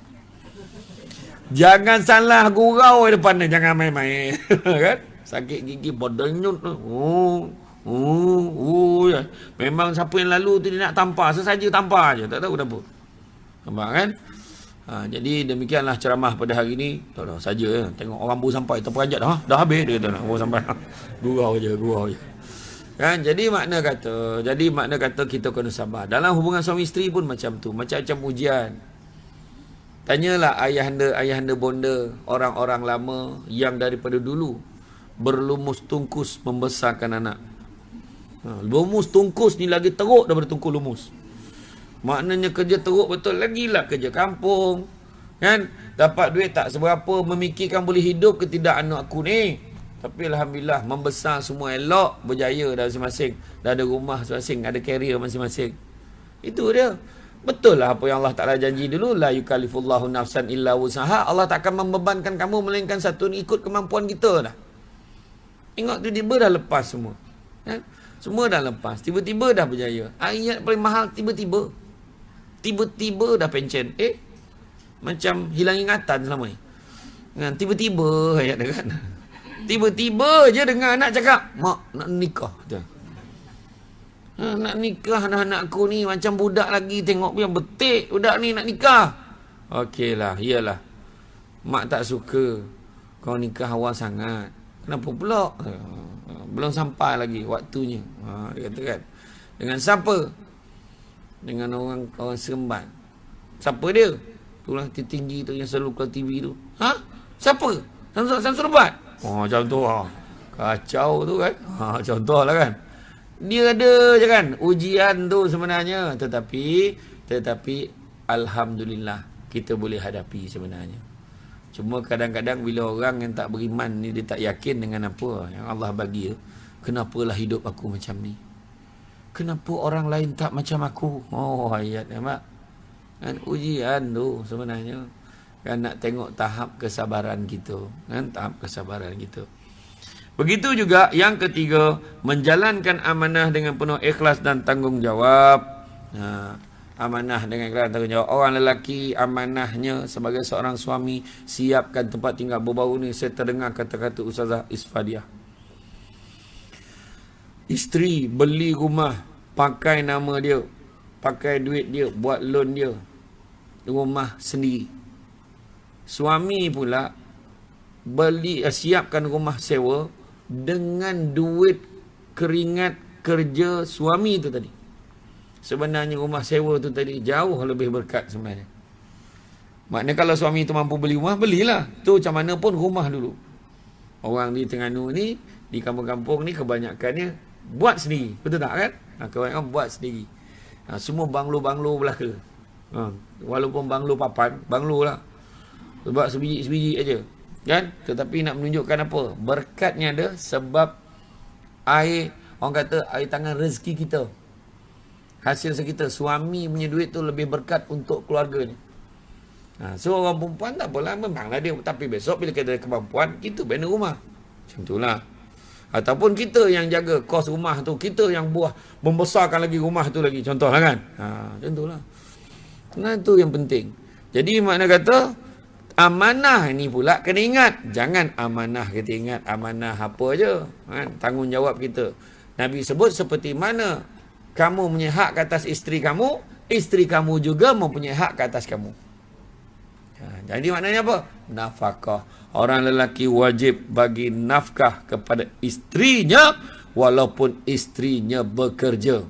Jangan salah gurau depan dia, jangan main-main. Kan? Sakit gigi bodohnya. Ya. Memang siapa yang lalu tu dia nak tampar, sesaja tampar aje, tak tahu kenapa. Nampak kan? Jadi demikianlah ceramah pada hari ini. Tak tahu saja ya. Tengok orang baru sampai terperanjat dah habis dia kata nak baru sampai. Gurau je. Kan? Jadi makna kata kita kena sabar. Dalam hubungan suami isteri pun macam tu, macam-macam ujian. Tanyalah ayahanda bonda, orang-orang lama yang daripada dulu berlumus tungkus membesarkan anak. Lumus tungkus ni lagi teruk daripada tungkus lumus. Maknanya kerja teruk betul, lagilah kerja kampung. Kan? Dapat duit tak seberapa, memikirkan boleh hidup ke tidak anak aku ni. Tapi Alhamdulillah, membesar semua elok, berjaya dah masing-masing. Dah ada rumah masing-masing, ada karier masing-masing. Itu dia. Betul lah apa yang Allah Ta'ala janji dulu. La yukallifullahu nafsan illa wusaha. Allah tak akan membebankan kamu, melainkan satu ni ikut kemampuan kita dah. Tengok tiba-tiba dah lepas semua. Kan? Semua dah lepas. Tiba-tiba dah berjaya. Ayat paling mahal tiba-tiba dah pencen. Macam hilang ingatan selama ni. Tiba-tiba ayat dia kan. Tiba-tiba je dengar anak cakap, mak nak nikah. Nak nikah dah anak aku ni, macam budak lagi. Tengok yang betik budak ni nak nikah. Okeylah, iyalah. Mak tak suka kau nikah awal sangat. Kenapa pula? Belum sampai lagi waktunya. Dia kata kan. Dengan siapa? Dengan orang seremban. Siapa dia? Itulah tinggi tu yang selalu keluar TV tu. Siapa? Samsul Bat? Macam tu kacau tu kan. Contohlah kan. Dia ada je kan ujian tu sebenarnya. Tetapi Alhamdulillah kita boleh hadapi sebenarnya. Cuma kadang-kadang bila orang yang tak beriman ni, dia tak yakin dengan apa yang Allah bagi tu. Kenapalah hidup aku macam ni? Kenapa orang lain tak macam aku? Ayat nampak. Kan ujian tu sebenarnya. Kan nak tengok tahap kesabaran kita. Kan tahap kesabaran kita. Begitu juga yang ketiga, menjalankan amanah dengan penuh ikhlas dan tanggungjawab. Amanah dengan ikhlas dan tanggungjawab. Orang lelaki amanahnya sebagai seorang suami, siapkan tempat tinggal. Baru-baru ni saya terdengar kata-kata Ustazah Isfadiah. Isteri beli rumah, pakai nama dia, pakai duit dia, buat loan dia, rumah sendiri. Suami pula siapkan rumah sewa dengan duit keringat kerja suami tu tadi. Sebenarnya rumah sewa tu tadi jauh lebih berkat sebenarnya. Maknanya kalau suami tu mampu beli rumah, belilah. Tu macam mana pun rumah dulu. Orang di Terengganu ni, di kampung-kampung ni kebanyakannya buat sendiri. Betul tak kan? Kebanyakan buat sendiri. Semua banglo-banglo belaka. Walaupun banglo papan, banglo lah. Sebab sebiji-sebiji aja. Kan? Tetapi nak menunjukkan apa? Berkatnya ada sebab air, orang kata air tangan rezeki kita. Hasil sekitar suami punya duit tu lebih berkat untuk keluarganya. So orang perempuan tak apalah, memanglah dia. Tapi besok bila kita ada kemampuan, kita bina rumah. Macam itulah. Ataupun kita yang jaga kos rumah tu, kita yang buah membesarkan lagi rumah tu lagi. Contohlah kan. Macam itulah. Nah, itu yang penting. Jadi makna kata amanah ni pula kena ingat. Jangan amanah kita ingat amanah apa aja. Kan? Tanggungjawab kita. Nabi sebut seperti mana kamu punya hak ke atas isteri kamu juga mempunyai hak ke atas kamu. Jadi maknanya apa? Nafkah. Orang lelaki wajib bagi nafkah kepada isterinya walaupun isterinya bekerja.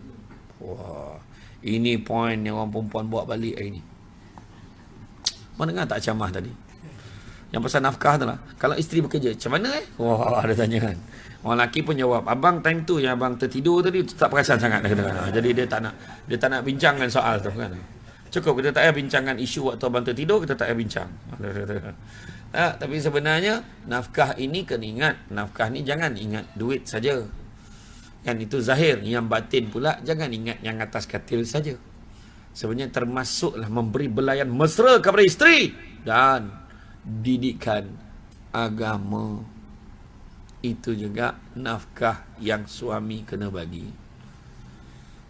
Wah, ini poin yang orang perempuan bawa balik hari ni. Mana dengar tak ceramah tadi? Yang pasal nafkah tu lah. Kalau isteri bekerja, macam mana Wah, ada tanya kan. Orang lelaki pun jawab, abang time tu yang abang tertidur tadi tak perasan sangat kadang-kadang. Jadi dia tak nak bincangkan soal tu kan. Cukup kita tak payah bincangkan isu waktu abang tertidur, kita tak payah bincang. Tapi sebenarnya nafkah ini kena ingat, nafkah ni jangan ingat duit saja. Kan itu zahir, yang batin pula jangan ingat yang atas katil saja. Sebenarnya termasuklah memberi belayan mesra kepada isteri dan didikan agama. Itu juga nafkah yang suami kena bagi.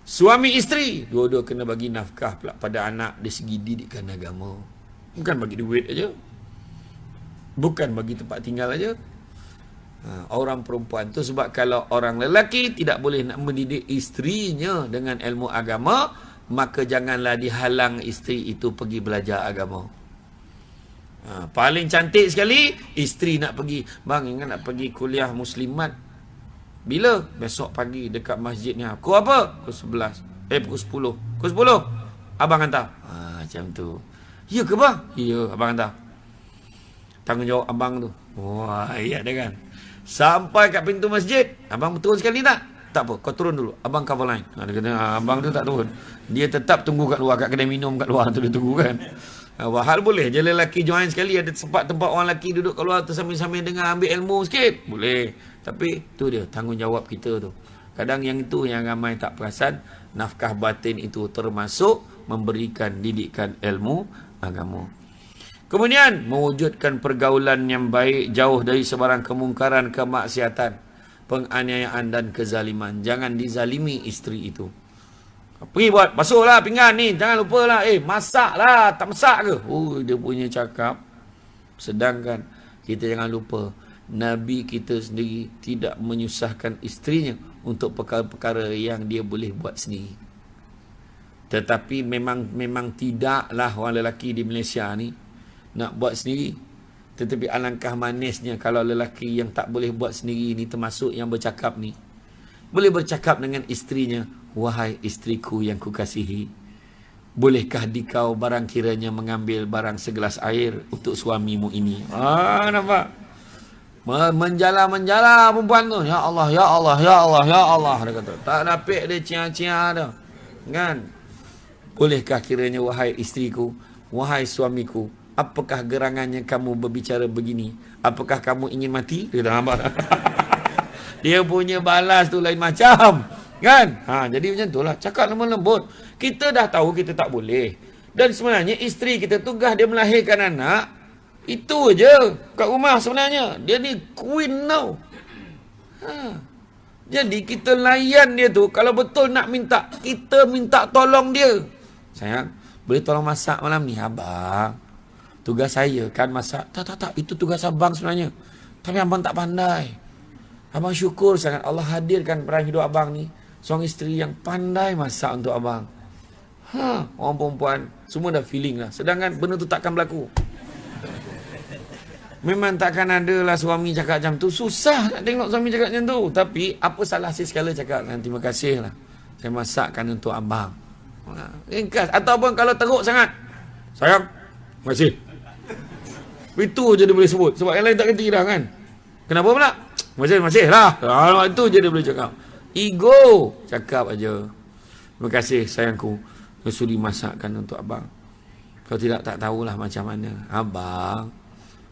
Suami isteri dua-dua kena bagi nafkah pula pada anak dari segi didikan agama. Bukan bagi duit aja, bukan bagi tempat tinggal aja. Orang perempuan tu, sebab kalau orang lelaki tidak boleh nak mendidik isterinya dengan ilmu agama, maka janganlah dihalang isteri itu pergi belajar agama. Paling cantik sekali isteri nak pergi, bang ingat nak pergi kuliah muslimat bila? Besok pagi dekat masjidnya. Pukul apa? Pukul 11. Pukul 10. Pukul 10 abang hantar. Macam tu. Ya ke bang? Ya, abang hantar. Tanggungjawab abang tu. Wah, iya dah kan. Sampai kat pintu masjid, abang turun sekali tak? Tak apa, kau turun dulu, abang cover line. Dia kata, abang tu tak turun. Dia tetap tunggu kat luar, kat kedai minum kat luar tu dia tunggu kan. Hal boleh je lelaki join sekali, ada tempat orang lelaki duduk kat luar tu sambil-sambil dengar, ambil ilmu sikit. Boleh. Tapi tu dia tanggungjawab kita tu. Kadang yang itu yang ramai tak perasan, nafkah batin itu termasuk memberikan didikan ilmu agama. Kemudian mewujudkan pergaulan yang baik, jauh dari sebarang kemungkaran, kemaksiatan, penganiayaan dan kezaliman. Jangan dizalimi isteri itu. Pergi buat, basuhlah pinggan ni, jangan lupa lah, masak lah, tak masak ke? Dia punya cakap. Sedangkan kita jangan lupa, Nabi kita sendiri tidak menyusahkan isterinya untuk perkara-perkara yang dia boleh buat sendiri. Tetapi memang tidaklah orang lelaki di Malaysia ni nak buat sendiri. Tetapi alangkah manisnya kalau lelaki yang tak boleh buat sendiri ni, termasuk yang bercakap ni, boleh bercakap dengan isterinya, wahai isteriku yang kukasihi, bolehkah dikau barang kiranya mengambil barang segelas air untuk suamimu ini? Nampak? Menjala perempuan tu. Ya Allah, ya Allah, ya Allah, ya Allah. Dia kata, tak dapat dia cia-cia dah. Kan? Bolehkah kiranya wahai isteriku, wahai suamiku, apakah gerangannya kamu berbicara begini? Apakah kamu ingin mati? Dia kata, nampak tak? Dia punya balas tu lain macam. Kan? Jadi macam tu lah. Cakap lemah lembut. Kita dah tahu kita tak boleh. Dan sebenarnya isteri kita tugas dia melahirkan anak. Itu je kat rumah sebenarnya. Dia ni queen tau. Jadi kita layan dia tu. Kalau betul nak minta, kita minta tolong dia. Sayang, boleh tolong masak malam ni? Abang, tugas saya kan masak. Tak. Itu tugas abang sebenarnya. Tapi abang tak pandai. Abang syukur sangat Allah hadirkan dalam hidup abang ni seorang isteri yang pandai masak untuk abang. Orang perempuan semua dah feeling lah. Sedangkan benda tu takkan berlaku. Memang takkan ada lah suami cakap macam tu. Susah nak tengok suami cakap macam tu. Tapi apa salah si sekala cakap, terima kasih lah, saya masakkan untuk abang. Ringkas. Ataupun kalau teruk sangat, sayang, terima kasih. Itu je dia boleh sebut. Sebab yang lain tak kerti dah kan. Kenapa pula? Masih lah. Itu je dia boleh cakap. Ego. Cakap aja, terima kasih sayangku, saya sudi masakkan untuk abang. Kalau tidak, tak tahulah macam mana. Abang,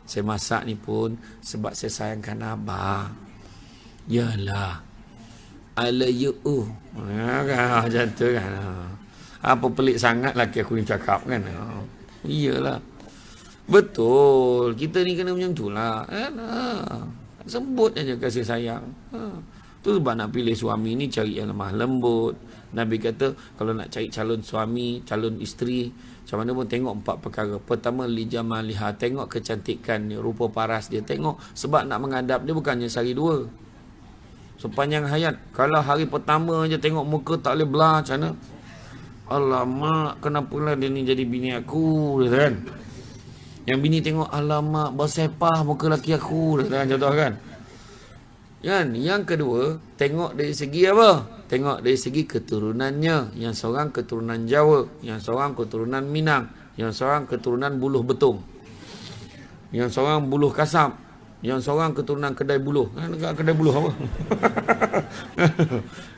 saya masak ni pun sebab saya sayangkan abang. Yalah, I love you. Macam tu kan. Apa pelik sangat laki aku ni cakap kan. Iyalah, betul. Kita ni kena macam tu lah. Sebut aja kasih sayang. Tu sebab nak pilih suami ni cari yang lemah lembut. Nabi kata kalau nak cari calon suami, calon isteri, macam mana pun tengok 4 perkara. Pertama, li jamaliha, tengok kecantikan dia, rupa paras dia. Tengok, sebab nak menghadap dia bukannya sehari 2, sepanjang hayat. Kalau hari pertama je tengok muka tak boleh belah, macam mana? Alamak, kenapalah dia ni jadi bini aku, kan? Yang bini tengok, alamak, bersepah muka laki aku, contoh kan? Yang kedua, tengok dari segi apa? Tengok dari segi keturunannya. Yang seorang keturunan Jawa, yang seorang keturunan Minang, yang seorang keturunan Buluh Betung, yang seorang Buluh Kasab. Yang seorang keturunan kedai buluh. Kan dekat kedai buluh apa?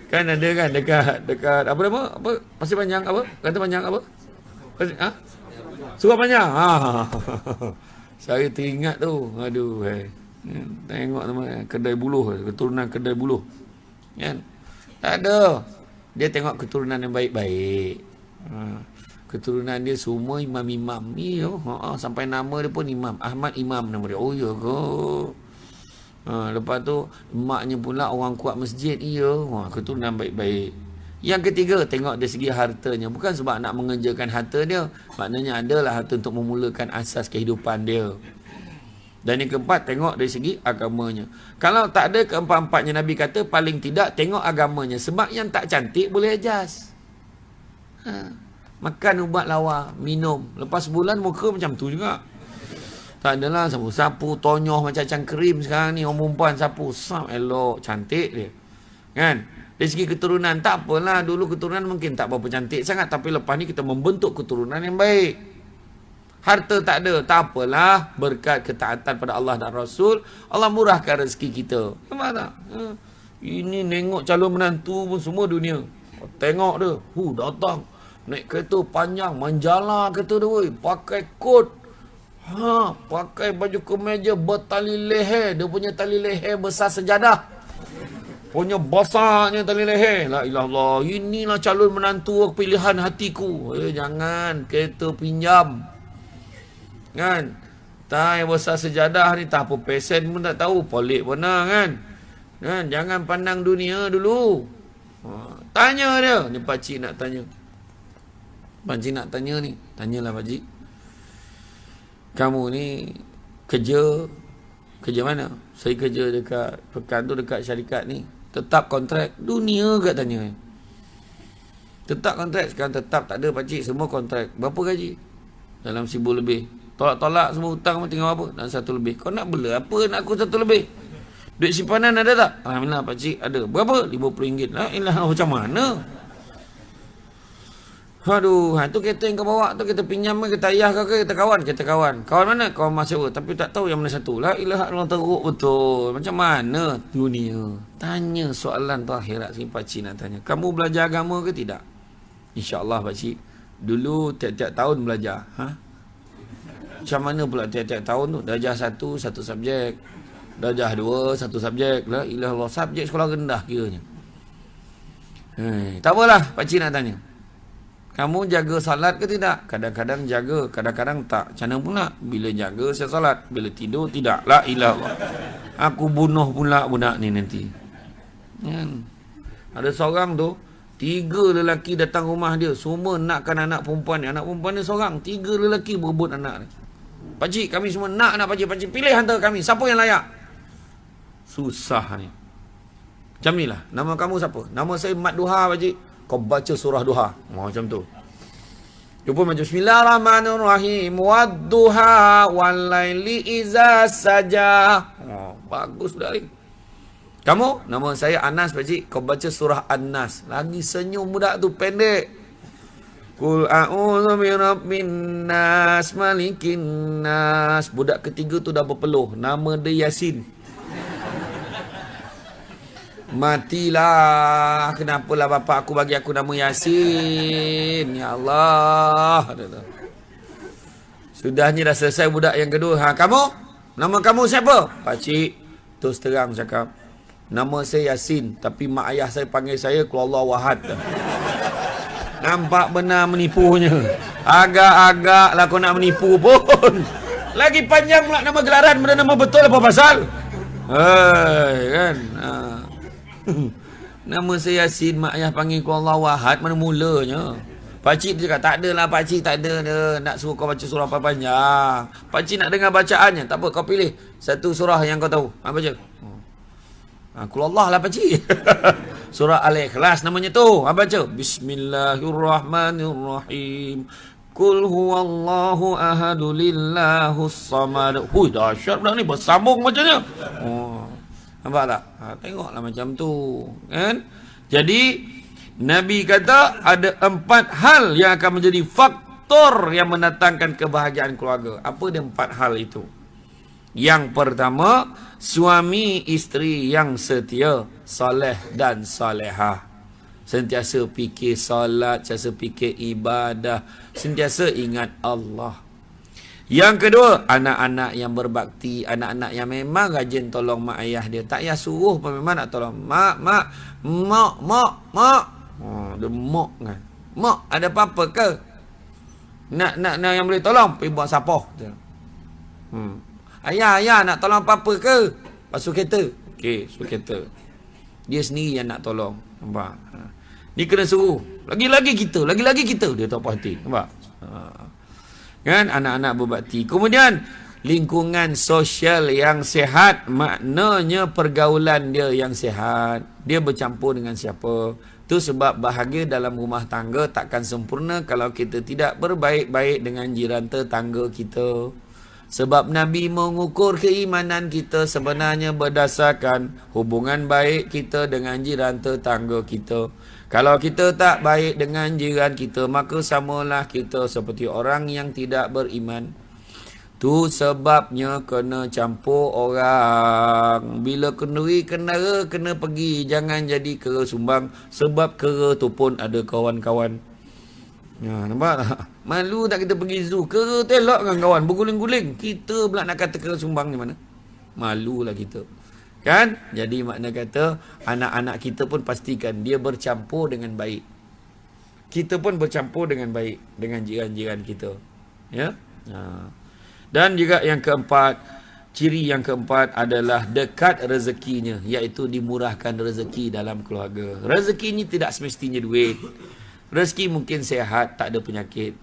Kan ada kan dekat apa nama? Apa? Pasir Panjang apa? Kata Panjang apa? Surau Panjang. Saya teringat tu. Aduh. Tengok nama kedai buluh, keturunan kedai buluh. Kan? Tak ada. Dia tengok keturunan yang baik-baik. Keturunan dia semua imam-imam. Sampai nama dia pun imam. Ahmad Imam nama dia. Oh ya ke? Lepas tu emaknya pula orang kuat masjid. Ya. Keturunan baik-baik. Yang ketiga, tengok dari segi hartanya. Bukan sebab nak mengerjakan harta dia. Maknanya adalah harta untuk memulakan asas kehidupan dia. Dan yang keempat, tengok dari segi agamanya. Kalau tak ada keempat-empatnya, Nabi kata paling tidak tengok agamanya. Sebab yang tak cantik boleh adjust. Makan ubat lawa, minum. Lepas sebulan muka macam tu juga. Tak adalah sapu-sapu, tonyoh macam cangkrim sekarang ni. Orang perempuan sapu, elok, cantik dia. Kan? Dari segi keturunan, tak apalah. Dulu keturunan mungkin tak berapa cantik sangat. Tapi lepas ni kita membentuk keturunan yang baik. Harta tak ada, tak apalah. Berkat ketaatan pada Allah dan Rasul, Allah murahkan rezeki kita. Nampak tak? Ini nengok calon menantu pun semua dunia. Tengok dia, datang. Naik kereta panjang, menjala kereta dia, woy. Pakai kot. Pakai baju kemeja bertali leher. Dia punya tali leher besar sejadah. Punya besarnya tali leher. La ilah Allah. Inilah calon menantu pilihan hatiku. Jangan kereta pinjam. Kan? Tak yang besar sejadah ni tak apa pesen pun tak tahu. Polik pun kan? Jangan pandang dunia dulu. Tanya dia. Ni pakcik nak tanya. Pakcik nak tanya ni. Tanyalah pakcik. Kamu ni kerja mana? Saya kerja dekat pekan tu, dekat syarikat ni. Tetap kontrak. Dunia kat tanya. Tetap kontrak. Sekarang tetap tak ada pakcik. Semua kontrak. Berapa gaji? Dalam 1,000 lebih. Tolak-tolak semua hutang pun tinggal apa? Dalam 1 lebih. Kau nak bela apa nak aku 1 lebih? Duit simpanan ada tak? Alhamdulillah pakcik ada. Berapa? RM50. Lah ilah macam mana? Aduh, tu kereta yang kau bawa tu kita pinjam ke, kita ayah kau ke, kita kawan? Kita kawan. Kawan mana? Kawan mas sewa. Tapi tak tahu yang mana satu. Lah ilah Allah teruk betul. Macam mana dunia? Tanya soalan tu akhirat sini pakcik nak tanya. Kamu belajar agama ke tidak? InsyaAllah pakcik. Dulu tiap-tiap tahun belajar. Macam mana pula tiap-tiap tahun tu? Darjah 1, 1 subjek. Darjah 2, 1 subjek. La ilah Allah, subjek sekolah rendah kiranya. Tak apalah, pakcik nak tanya. Kamu jaga salat ke tidak? Kadang-kadang jaga, kadang-kadang tak. Macam mana pula? Bila jaga saya salat, bila tidur tidak. La ilah Allah. Aku bunuh pula budak ni nanti. Ada seorang tu, 3 lelaki datang rumah dia. Semua nakkan anak perempuan ni. Anak perempuan ni seorang. 3 lelaki berebut anak ni. Pakcik, kami semua nak anak pakcik. Pakcik pilih antara kami. Siapa yang layak? Susah ni. Macam ni lah. Nama kamu siapa? Nama saya Mat Duha pakcik. Kau baca surah Duha. Macam tu. Dia pun macam Bismillahirrahmanirrahim. Wadduha walaili iza saja. Bagus sudah ni. Kamu? Nama saya Anas pakcik. Kau baca surah An-Nas. Lagi senyum budak tu pendek. Qul a'udzu birabbin nas malikin nas. Budak ketiga tu dah berpeluh. Nama dia Yasin. Matilah. Kenapalah bapak aku bagi aku nama Yasin. Ya Allah. Sudahnya dah selesai budak yang kedua. Kamu? Nama kamu siapa? Pakcik terus terang cakap. Nama saya Yasin. Tapi mak ayah saya panggil saya Qul Huwallahu Ahad. Nampak benar menipunya. Agak-agak lah kau nak menipu pun. Lagi panjang pula nama gelaran. Benda nama betul apa pasal? Kan? Nama saya Yasin. Mak ayah panggil Qul Huwallahu Ahad. Mana mulanya? Pakcik dia cakap, tak adalah pakcik, tak ada dia. Nak suruh kau baca surah panjang. Pakcik nak dengar bacaannya. Tak apa, kau pilih satu surah yang kau tahu. Baca. Qul Allah lah pakcik. Surah Al-Ikhlas namanya tu. Baca. Bismillahirrahmanirrahim. Qul huwallahu ahadu lillahus samad. Hui, dahsyat budak ni. Bersambung bacanya. Nampak tak? Tengoklah macam tu. Kan? Jadi, Nabi kata ada 4 hal yang akan menjadi faktor yang mendatangkan kebahagiaan keluarga. Apa dia 4 hal itu? Yang pertama, suami isteri yang setia, soleh dan solehah. Sentiasa fikir solat, sentiasa fikir ibadah, sentiasa ingat Allah. Yang kedua, anak-anak yang berbakti, anak-anak yang memang rajin tolong mak ayah dia. Tak payah suruh pun memang nak tolong. Mak, mak. Dia mak kan. Mak, ada apa-apa ke? Nak yang boleh tolong, pergi buat sapoh. Ayah, nak tolong apa-apa ke? Basuh kereta. Okey, basuh kereta. Dia sendiri yang nak tolong. Nampak? Ni kena suruh. Lagi-lagi kita. Dia tak puas hati. Nampak? Kan? Anak-anak berbakti. Kemudian, lingkungan sosial yang sehat. Maknanya pergaulan dia yang sehat. Dia bercampur dengan siapa. Itu sebab bahagia dalam rumah tangga takkan sempurna kalau kita tidak berbaik-baik dengan jiran tetangga kita. Sebab Nabi mengukur keimanan kita sebenarnya berdasarkan hubungan baik kita dengan jiran tetangga kita. Kalau kita tak baik dengan jiran kita, maka samalah kita seperti orang yang tidak beriman. Tu sebabnya kena campur orang. Bila kenduri kenara, kena pergi. Jangan jadi kera sumbang. Sebab kera tu pun ada kawan-kawan. Ya, nampak tak? Malu tak kita pergi zoo? Kera tu elok dengan kawan, berguling-guling. Kita pula nak kata kera sumbang ni mana? Malulah kita. Kan? Jadi makna kata, anak-anak kita pun pastikan dia bercampur dengan baik. Kita pun bercampur dengan baik dengan jiran-jiran kita. Ya? Dan juga yang keempat, ciri yang keempat adalah dekat rezekinya, iaitu dimurahkan rezeki dalam keluarga. Rezeki ni tidak semestinya duit. Rezeki mungkin sehat, tak ada penyakit.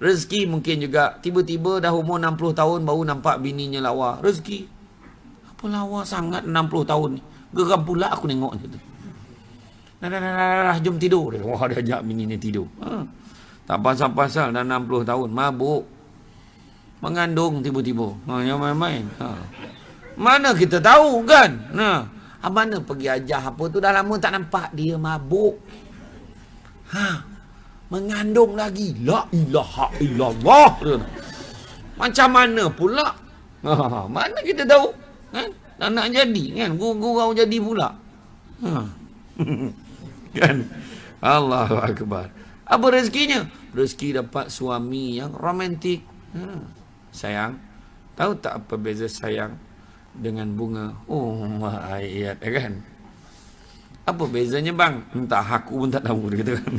Rezeki mungkin juga tiba-tiba dah umur 60 tahun baru nampak bininya lawa. Rezeki. Apa lawa sangat 60 tahun ni? Geram pula aku tengok macam tu. Dah, jom tidur. Wah, dia ajak bininya tidur. Tak pasal-pasal dah 60 tahun. Mabuk. Mengandung tiba-tiba. Yang main-main. Mana kita tahu kan? Mana pergi ajah apa tu, dah lama tak nampak dia mabuk. Mengandung lagi. La ilaha illallah. Macam mana pula? Mana kita tahu? Kan? Dah nak jadi kan? Gurau jadi pula. Kan? Allahu Akbar. Apa rezekinya? Rezeki dapat suami yang romantik. Sayang. Tahu tak apa beza sayang dengan bunga? Oh, ayat kan? Apa bezanya bang? Entah, aku pun tak tahu, dia kata kan.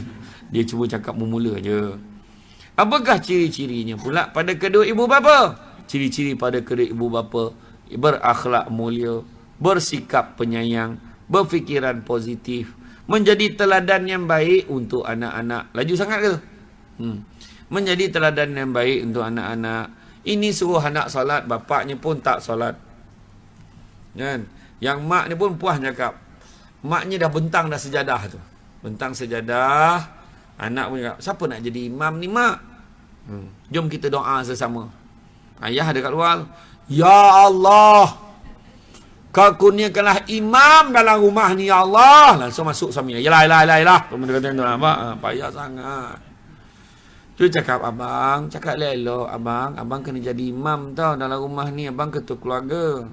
Dia cuba cakap memula je. Apakah ciri-cirinya pula pada kedua ibu bapa? Ciri-ciri pada kedua ibu bapa: berakhlak mulia, bersikap penyayang, berfikiran positif, menjadi teladan yang baik untuk anak-anak. Laju sangat ke? Menjadi teladan yang baik untuk anak-anak. Ini suruh anak solat, bapaknya pun tak solat. Kan? Yang mak ni pun puas cakap. Maknya dah bentang dah sejadah tu. Bentang sejadah. Anak pun cakap, siapa nak jadi imam ni mak? Jom kita doa sesama. Ayah ada kat luar. Ya Allah, kau kurniakanlah imam dalam rumah ni ya Allah. Langsung masuk suami. Yalah. Dia kata tu nampak. Payah sangat. Tu cakap abang, cakap elok abang kena jadi imam tau dalam rumah ni. Abang ketua keluarga.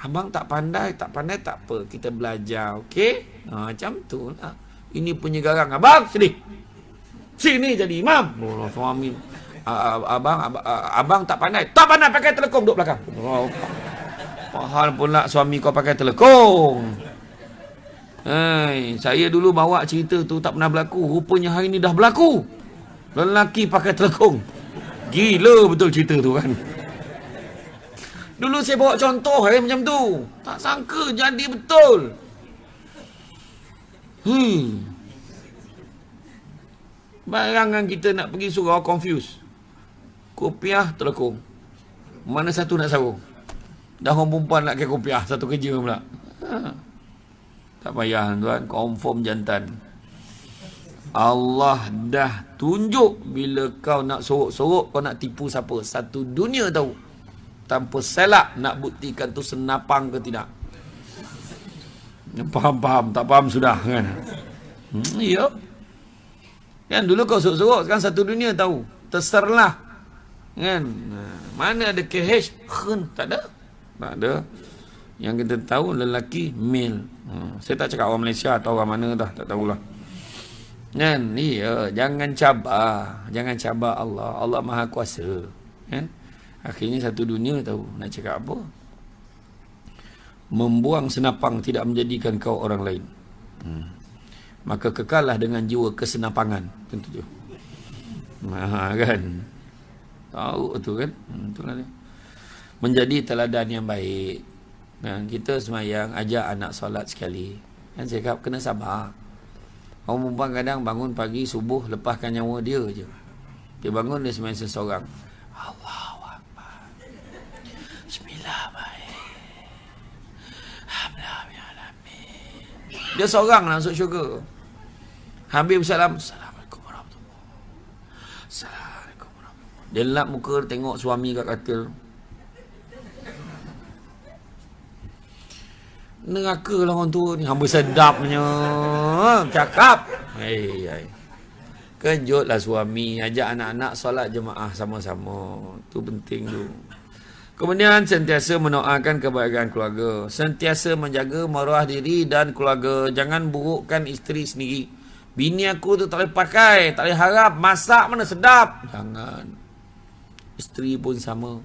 Abang tak pandai tak apa. Kita belajar, okey? Macam tu lah. Ini punya garang. Abang, sini jadi imam. Oh, suami. Abang tak pandai. Tak pandai pakai telekong duduk belakang. Oh, pahal pula suami kau pakai telekong. Saya dulu bawa cerita tu tak pernah berlaku. Rupanya hari ni dah berlaku. Lelaki pakai telekong. Gila betul cerita tu kan. Dulu saya bawa contoh macam tu. Tak sangka jadi betul. Barangan kita nak pergi surau confuse. Kopiah telekong. Mana satu nak sarung? Dah orang perempuan nak ke kopiah, satu kerja pula. Tak payah tuan, confirm jantan. Allah dah tunjuk bila kau nak sorok-sorok, kau nak tipu siapa. Satu dunia tahu. Tanpa selak nak buktikan tu senapang ke tidak. Faham, tak faham sudah kan. Ya. Kan dulu kau sorok-sorok, sekarang satu dunia tahu. Terserlah. Kan. Mana ada KH? Khun, tak ada. Tak ada. Yang kita tahu lelaki male. Saya tak cakap orang Malaysia atau orang mana dah, tak tahulah. Kan? Iya, jangan cabar. Jangan cabar Allah. Allah Maha Kuasa. Kan? Akhirnya satu dunia tahu nak cakap apa. Membuang senapang tidak menjadikan kau orang lain. Maka kekallah dengan jiwa kesenapangan. Tentu tu. Kan? Tahu tu kan? Itulah dia. Menjadi teladan yang baik. Kan? Kita semayang, ajak anak solat sekali. Kan cakap kena sabar. Orang perempuan kadang bangun pagi subuh lepaskan nyawa dia je. Dia bangun dia semayang seseorang. Allahu Akbar. Bismillahirrahmanirrahim. Alhamdulillah. Dia seorang lah masuk syurga. Habis bersalam. Assalamualaikum warahmatullahi wabarakatuh. Assalamualaikum warahmatullahi wabarakatuh. Dia lap muka tengok suami kat katil. Neraka lah orang tua ni. Hamba sedapnya. Cakap. Hai. Kejutlah suami. Ajak anak-anak solat jemaah sama-sama. Tu penting tu. Kemudian sentiasa mendoakan kebaikan keluarga. Sentiasa menjaga maruah diri dan keluarga. Jangan burukkan isteri sendiri. Bini aku tu tak boleh pakai. Tak boleh harap. Masak mana sedap. Jangan. Isteri pun sama.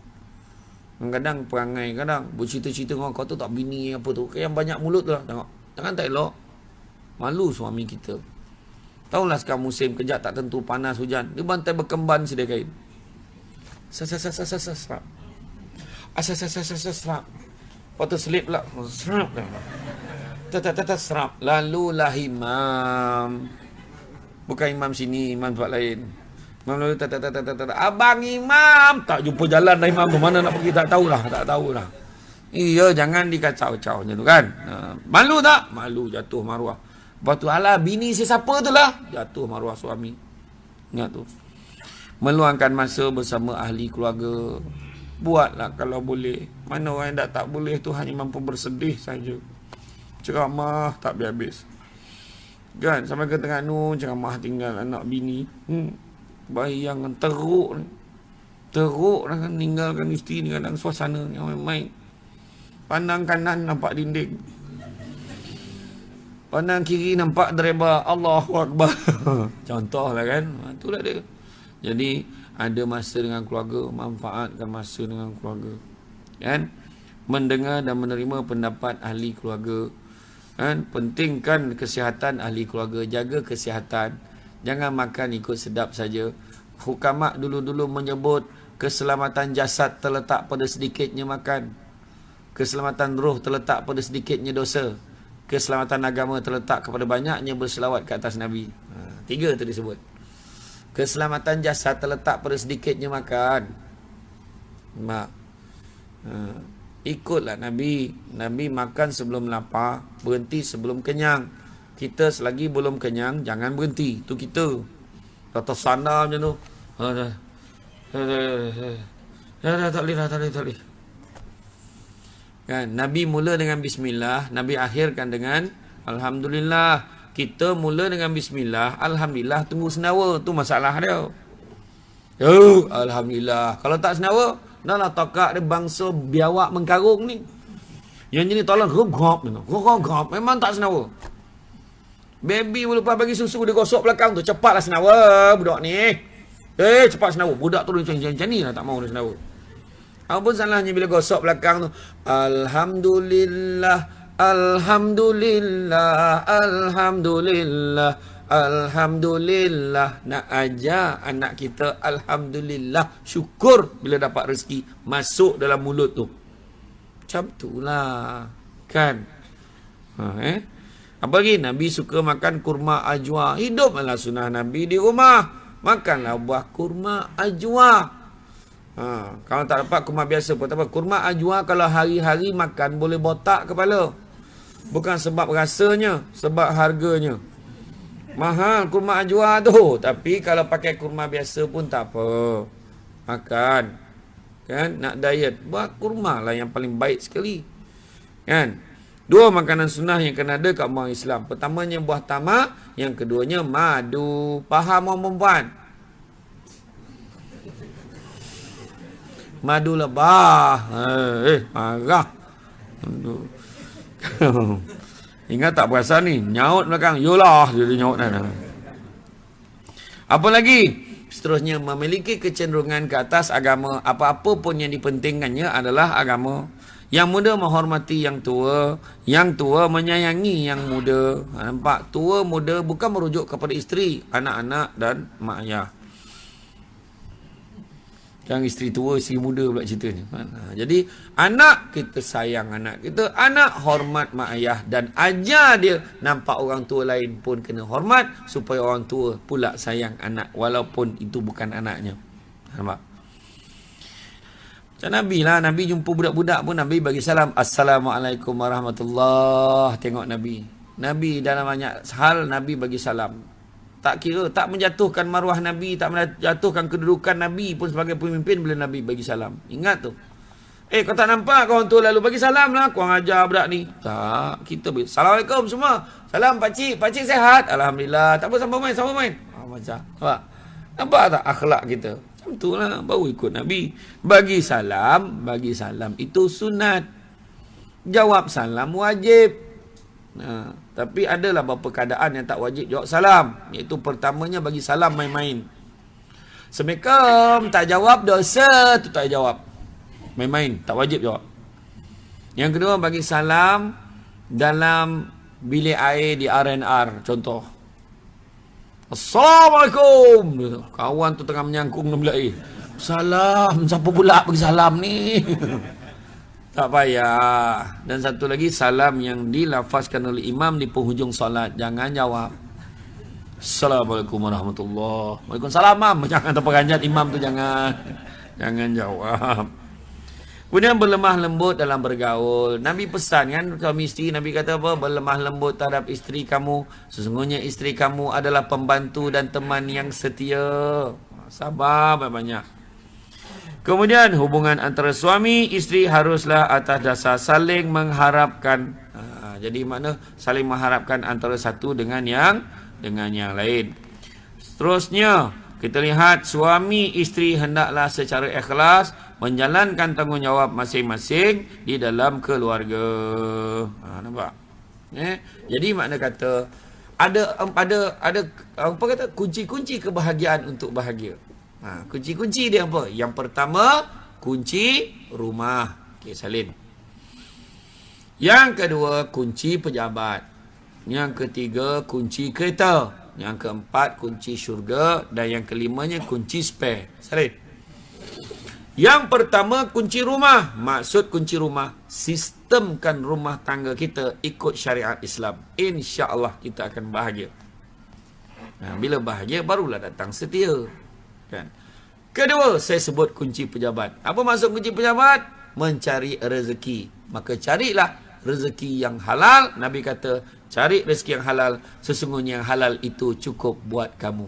Kadang perangai, kadang bercerita-cerita dengan kau tu tak bini apa tu. Yang banyak mulut tu lah. Tengok. Jangan tak elok. Malu suami kita. Tahulah sekarang musim kejap tak tentu, panas, hujan. Dia bantai berkemban sedia kain. Serap. Serap. Lepas tu selip pula. Serap. Serap. Lalulah imam. Bukan imam sini, imam tempat lain. Imam lalu abang imam. Tak jumpa jalan dah imam tu. Mana nak pergi tak tahulah. Iya, jangan dikacau-cau macam tu kan. Malu tak? Malu, jatuh maruah. Lepas tu alah bini siapa tu lah. Jatuh maruah suami. Ingat tu. Meluangkan masa bersama ahli keluarga. Buatlah kalau boleh. Mana orang yang tak boleh tu hanya mampu bersedih saja. Ceramah tak habis-habis. Kan sampai ke Terengganu ceramah tinggal anak bini. Bayang teruk ni. Teruk lah kan tinggalkan isteri ni kadang suasana yang main-main. Pandang kanan nampak dinding. Pandang kiri nampak dereba. Allahu Akbar. Contohlah kan. Itulah dia. Jadi ada masa dengan keluarga, manfaatkan masa dengan keluarga. Kan? Mendengar dan menerima pendapat ahli keluarga. Kan? Pentingkan kesihatan ahli keluarga, jaga kesihatan. Jangan makan ikut sedap saja. Hukama dulu-dulu menyebut keselamatan jasad terletak pada sedikitnya makan. Keselamatan roh terletak pada sedikitnya dosa. Keselamatan agama terletak kepada banyaknya berselawat ke atas Nabi. 3 tu disebut. Keselamatan jasad terletak pada sedikitnya makan. Ikutlah Nabi. Nabi makan sebelum lapar, berhenti sebelum kenyang. Kita selagi belum kenyang, jangan berhenti. Itu kita. Tak sandar macam tu. Tak boleh. Kan? Nabi mula dengan bismillah, Nabi akhirkan dengan alhamdulillah. Kita mula dengan bismillah, alhamdulillah tunggu senawa. Tu masalah dia. Alhamdulillah. Kalau tak senawa, dah lah tokak dia bangsa biawak mengkarung ni. Yang jenis tolong gogop. Memang tak senawa. Baby lepas bagi susu dia gosok belakang tu. Cepatlah senawa budak ni. Cepat senawa. Budak tu macam ni lah tak mau dia senawa. Apa salahnya bila gosok belakang tu? Alhamdulillah. Nak ajar anak kita alhamdulillah. Syukur bila dapat rezeki masuk dalam mulut tu. Macam tu lah. Kan? Apa lagi? Nabi suka makan kurma ajwa. Hiduplah sunnah Nabi di rumah. Makanlah buah kurma ajwa. Kalau tak dapat kurma biasa pun tak apa. Kurma ajwa kalau hari-hari makan boleh botak kepala. Bukan sebab rasanya, sebab harganya. Mahal kurma ajwa tu. Tapi kalau pakai kurma biasa pun tak apa. Makan. Kan? Nak diet. Buat kurma lah yang paling baik sekali. Kan? 2 makanan sunnah yang kena ada kat orang Islam. Pertamanya buah tamak. Yang keduanya madu. Faham orang perempuan? Madu lebah. Marah. Ingat tak puasa ni? Nyaut belakang. Yolah, dia nyaut dah. Apa lagi? Seterusnya, memiliki kecenderungan ke atas agama. Apa-apa pun yang dipentingkannya adalah agama. Yang muda menghormati yang tua. Yang tua menyayangi yang muda. Nampak? Tua, muda bukan merujuk kepada isteri, anak-anak dan mak ayah. Yang isteri tua, isteri muda pula ceritanya. Jadi, anak kita sayang anak kita. Anak hormat mak ayah. Dan ajar dia nampak orang tua lain pun kena hormat. Supaya orang tua pula sayang anak. Walaupun itu bukan anaknya. Nampak? Macam Nabi lah. Nabi jumpa budak-budak pun Nabi bagi salam. Assalamualaikum warahmatullahi. Tengok Nabi. Nabi dalam banyak hal Nabi bagi salam. Tak kira, tak menjatuhkan maruah Nabi, tak menjatuhkan kedudukan Nabi pun sebagai pemimpin bila Nabi bagi salam. Ingat tu. Kau tak nampak kawan tu lalu bagi salam lah. Kau ajar budak ni. Tak, kita bagi. Assalamualaikum semua. Salam pakcik. Pakcik sihat? Alhamdulillah. Tak apa, sambung main. Macam. Nampak tak akhlak kita? Macam tu lah. Baru ikut Nabi. Bagi salam itu sunat. Jawab salam wajib. Tapi adalah beberapa keadaan yang tak wajib jawab salam. Iaitu pertamanya bagi salam main-main. Assalamualaikum, tak jawab dosa, tu tak jawab. Main-main, tak wajib jawab. Yang kedua, bagi salam dalam bilik air di R&R. Contoh. Assalamualaikum. Kawan tu tengah menyangkung dalam bilik air. Salam, siapa pula bagi salam ni? Tak payah. Dan satu lagi, salam yang dilafazkan oleh imam di penghujung solat. Jangan jawab. Assalamualaikum warahmatullahi. Waalaikumsalam, mam. Jangan terperanjat imam tu, jangan. Jangan jawab. Kemudian berlemah lembut dalam bergaul. Nabi pesan kan, suami isteri, Nabi kata apa? Berlemah lembut terhadap isteri kamu. Sesungguhnya isteri kamu adalah pembantu dan teman yang setia. Sabar banyak-banyak. Kemudian hubungan antara suami isteri haruslah atas dasar saling mengharapkan. Jadi makna saling mengharapkan antara satu dengan yang lain. Seterusnya kita lihat suami isteri hendaklah secara ikhlas menjalankan tanggungjawab masing-masing di dalam keluarga. Nampak? Jadi makna kata ada apa kata kunci-kunci kebahagiaan untuk bahagia. Kunci-kunci dia apa? Yang pertama, kunci rumah. Okey, salin. Yang kedua, kunci pejabat. Yang ketiga, kunci kereta. Yang keempat, kunci syurga. Dan yang kelimanya, kunci spare. Salin. Yang pertama, kunci rumah. Maksud kunci rumah, sistemkan rumah tangga kita ikut syariat Islam. InsyaAllah kita akan bahagia. Bila bahagia, barulah datang setia. Kan? Kedua, saya sebut kunci pejabat. Apa maksud kunci pejabat? Mencari rezeki. Maka carilah rezeki yang halal. Nabi kata, cari rezeki yang halal. Sesungguhnya yang halal itu cukup buat kamu.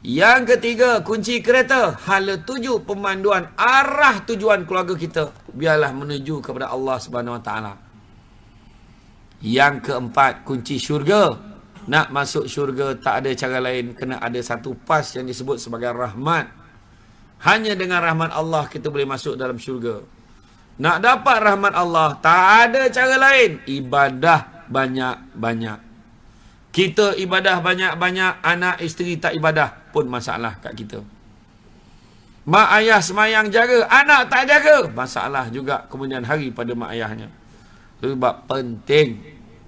Yang ketiga, kunci kereta. Hala tuju pemanduan arah tujuan keluarga kita. Biarlah menuju kepada Allah SWT. Yang keempat, kunci syurga. Nak masuk syurga tak ada cara lain. Kena ada satu pas yang disebut sebagai rahmat. Hanya dengan rahmat Allah kita boleh masuk dalam syurga. Nak dapat rahmat Allah tak ada cara lain. Ibadah banyak-banyak. Kita ibadah banyak-banyak, anak isteri tak ibadah pun masalah kat kita. Mak ayah semayang jaga, anak tak jaga, masalah juga kemudian hari pada mak ayahnya. Sebab penting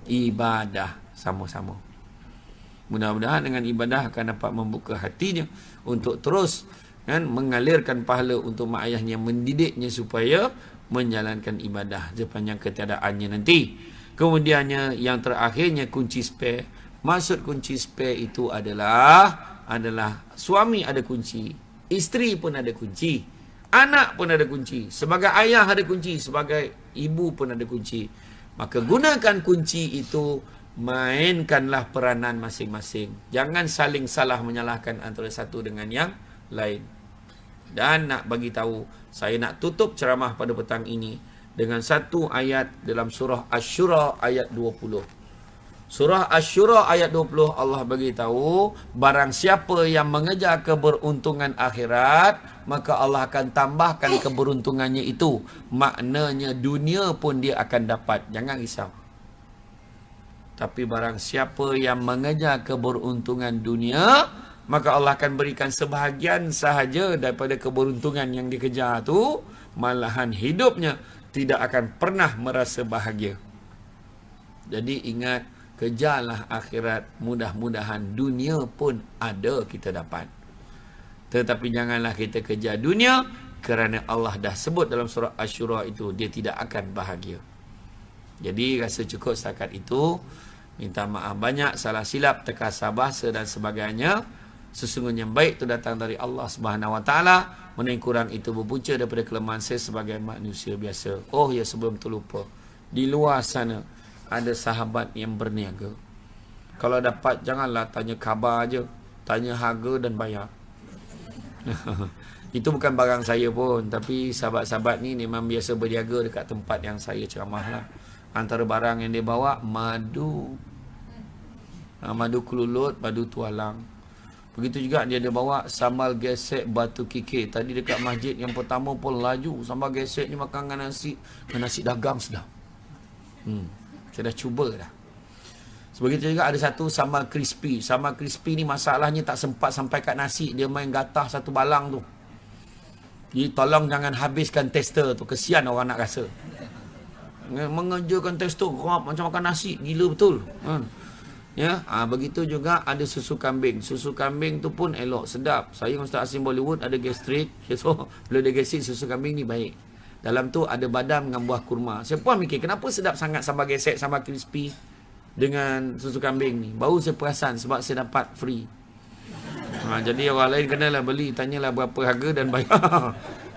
ibadah sama-sama. Mudah-mudahan dengan ibadah akan dapat membuka hatinya untuk terus mengalirkan pahala untuk mak ayahnya, mendidiknya supaya menjalankan ibadah sepanjang ketiadaannya nanti. Kemudiannya yang terakhirnya kunci spare. Maksud kunci spare itu adalah suami ada kunci, isteri pun ada kunci, anak pun ada kunci, sebagai ayah ada kunci, sebagai ibu pun ada kunci. Maka gunakan kunci itu, mainkanlah peranan masing-masing. Jangan saling salah menyalahkan antara satu dengan yang lain. Dan nak bagi tahu, saya nak tutup ceramah pada petang ini dengan satu ayat dalam surah Asy-Syura ayat 20. Surah Asy-Syura ayat 20 Allah bagi tahu, barang siapa yang mengejar keberuntungan akhirat, maka Allah akan tambahkan keberuntungannya itu. Maknanya dunia pun dia akan dapat. Jangan risau. Tapi barang siapa yang mengejar keberuntungan dunia, maka Allah akan berikan sebahagian sahaja daripada keberuntungan yang dikejar tu, malahan hidupnya tidak akan pernah merasa bahagia. Jadi ingat, kejarlah akhirat, mudah-mudahan dunia pun ada kita dapat. Tetapi janganlah kita kejar dunia, kerana Allah dah sebut dalam surah Asy-Syura itu, dia tidak akan bahagia. Jadi rasa cukup setakat itu. Minta maaf banyak salah silap, terkasar bahasa dan sebagainya. Sesungguhnya baik itu datang dari Allah Subhanahu Wa Taala. Mana yang kurang itu berpunca daripada kelemahan saya sebagai manusia biasa. Oh ya, sebelum terlupa, di luar sana ada sahabat yang berniaga. Kalau dapat, janganlah tanya khabar aja, tanya harga dan bayar. Itu bukan barang saya pun, tapi sahabat-sahabat ni memang biasa berniaga dekat tempat yang saya ceramah lah. Antara barang yang dia bawa, madu. Madu kelulut, madu tualang. Begitu juga dia ada bawa sambal gesek batu kikir. Tadi dekat masjid yang pertama pun laju. Sambal gesek ni makan dengan nasi dagang sedap. Saya dah cuba dah. Begitu juga ada satu sambal crispy. Sambal crispy ni masalahnya tak sempat sampai kat nasi. Dia main gatah satu balang tu. Jadi tolong jangan habiskan tester tu. Kesian orang nak rasa. Mengerjakan tester macam makan nasi. Gila betul. Ya, begitu juga ada susu kambing. Susu kambing tu pun elok, sedap. Saya dengan Ustaz Asim Bollywood ada gastrik. So, bila ada gastrik, susu kambing ni baik. Dalam tu ada badam dengan buah kurma. Saya pun mikir, kenapa sedap sangat sambal gesek, sambal crispy dengan susu kambing ni. Baru saya perasan sebab saya dapat free. Jadi orang lain kenalah beli, tanyalah berapa harga dan bayar.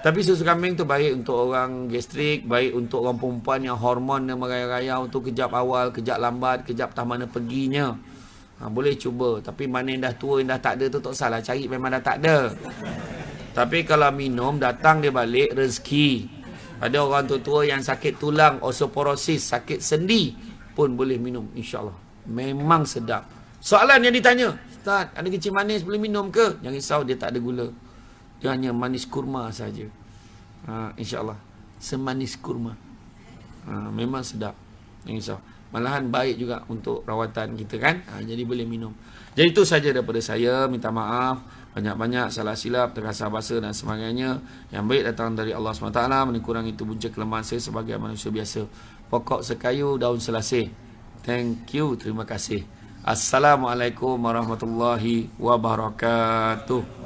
Tapi susu kambing tu baik untuk orang gastrik, baik untuk orang perempuan yang hormon yang merayau-rayau tu, kejap awal, kejap lambat, kejap tak mana perginya. Boleh cuba. Tapi mana yang dah tua, yang dah tak ada tu tak salah cari, memang dah tak ada. Tapi kalau minum, datang dia balik rezeki. Ada orang tua-tua yang sakit tulang, osteoporosis, sakit sendi pun boleh minum, insyaAllah. Memang sedap. Soalan yang ditanya, Ustaz, ada kecil manis boleh minum ke? Jangan risau, dia tak ada gula. Dia hanya manis kurma saja. InsyaAllah. Semanis kurma. Memang sedap. Jangan risau. Malahan baik juga untuk rawatan kita kan. Jadi boleh minum. Jadi itu saja daripada saya. Minta maaf. Banyak-banyak salah silap, terkasar bahasa dan sebagainya. Yang baik datang dari Allah SWT. Kurang itu punca kelemahan saya sebagai manusia biasa. Pokok sekayu, daun selasih. Thank you. Terima kasih. Assalamualaikum warahmatullahi wabarakatuh.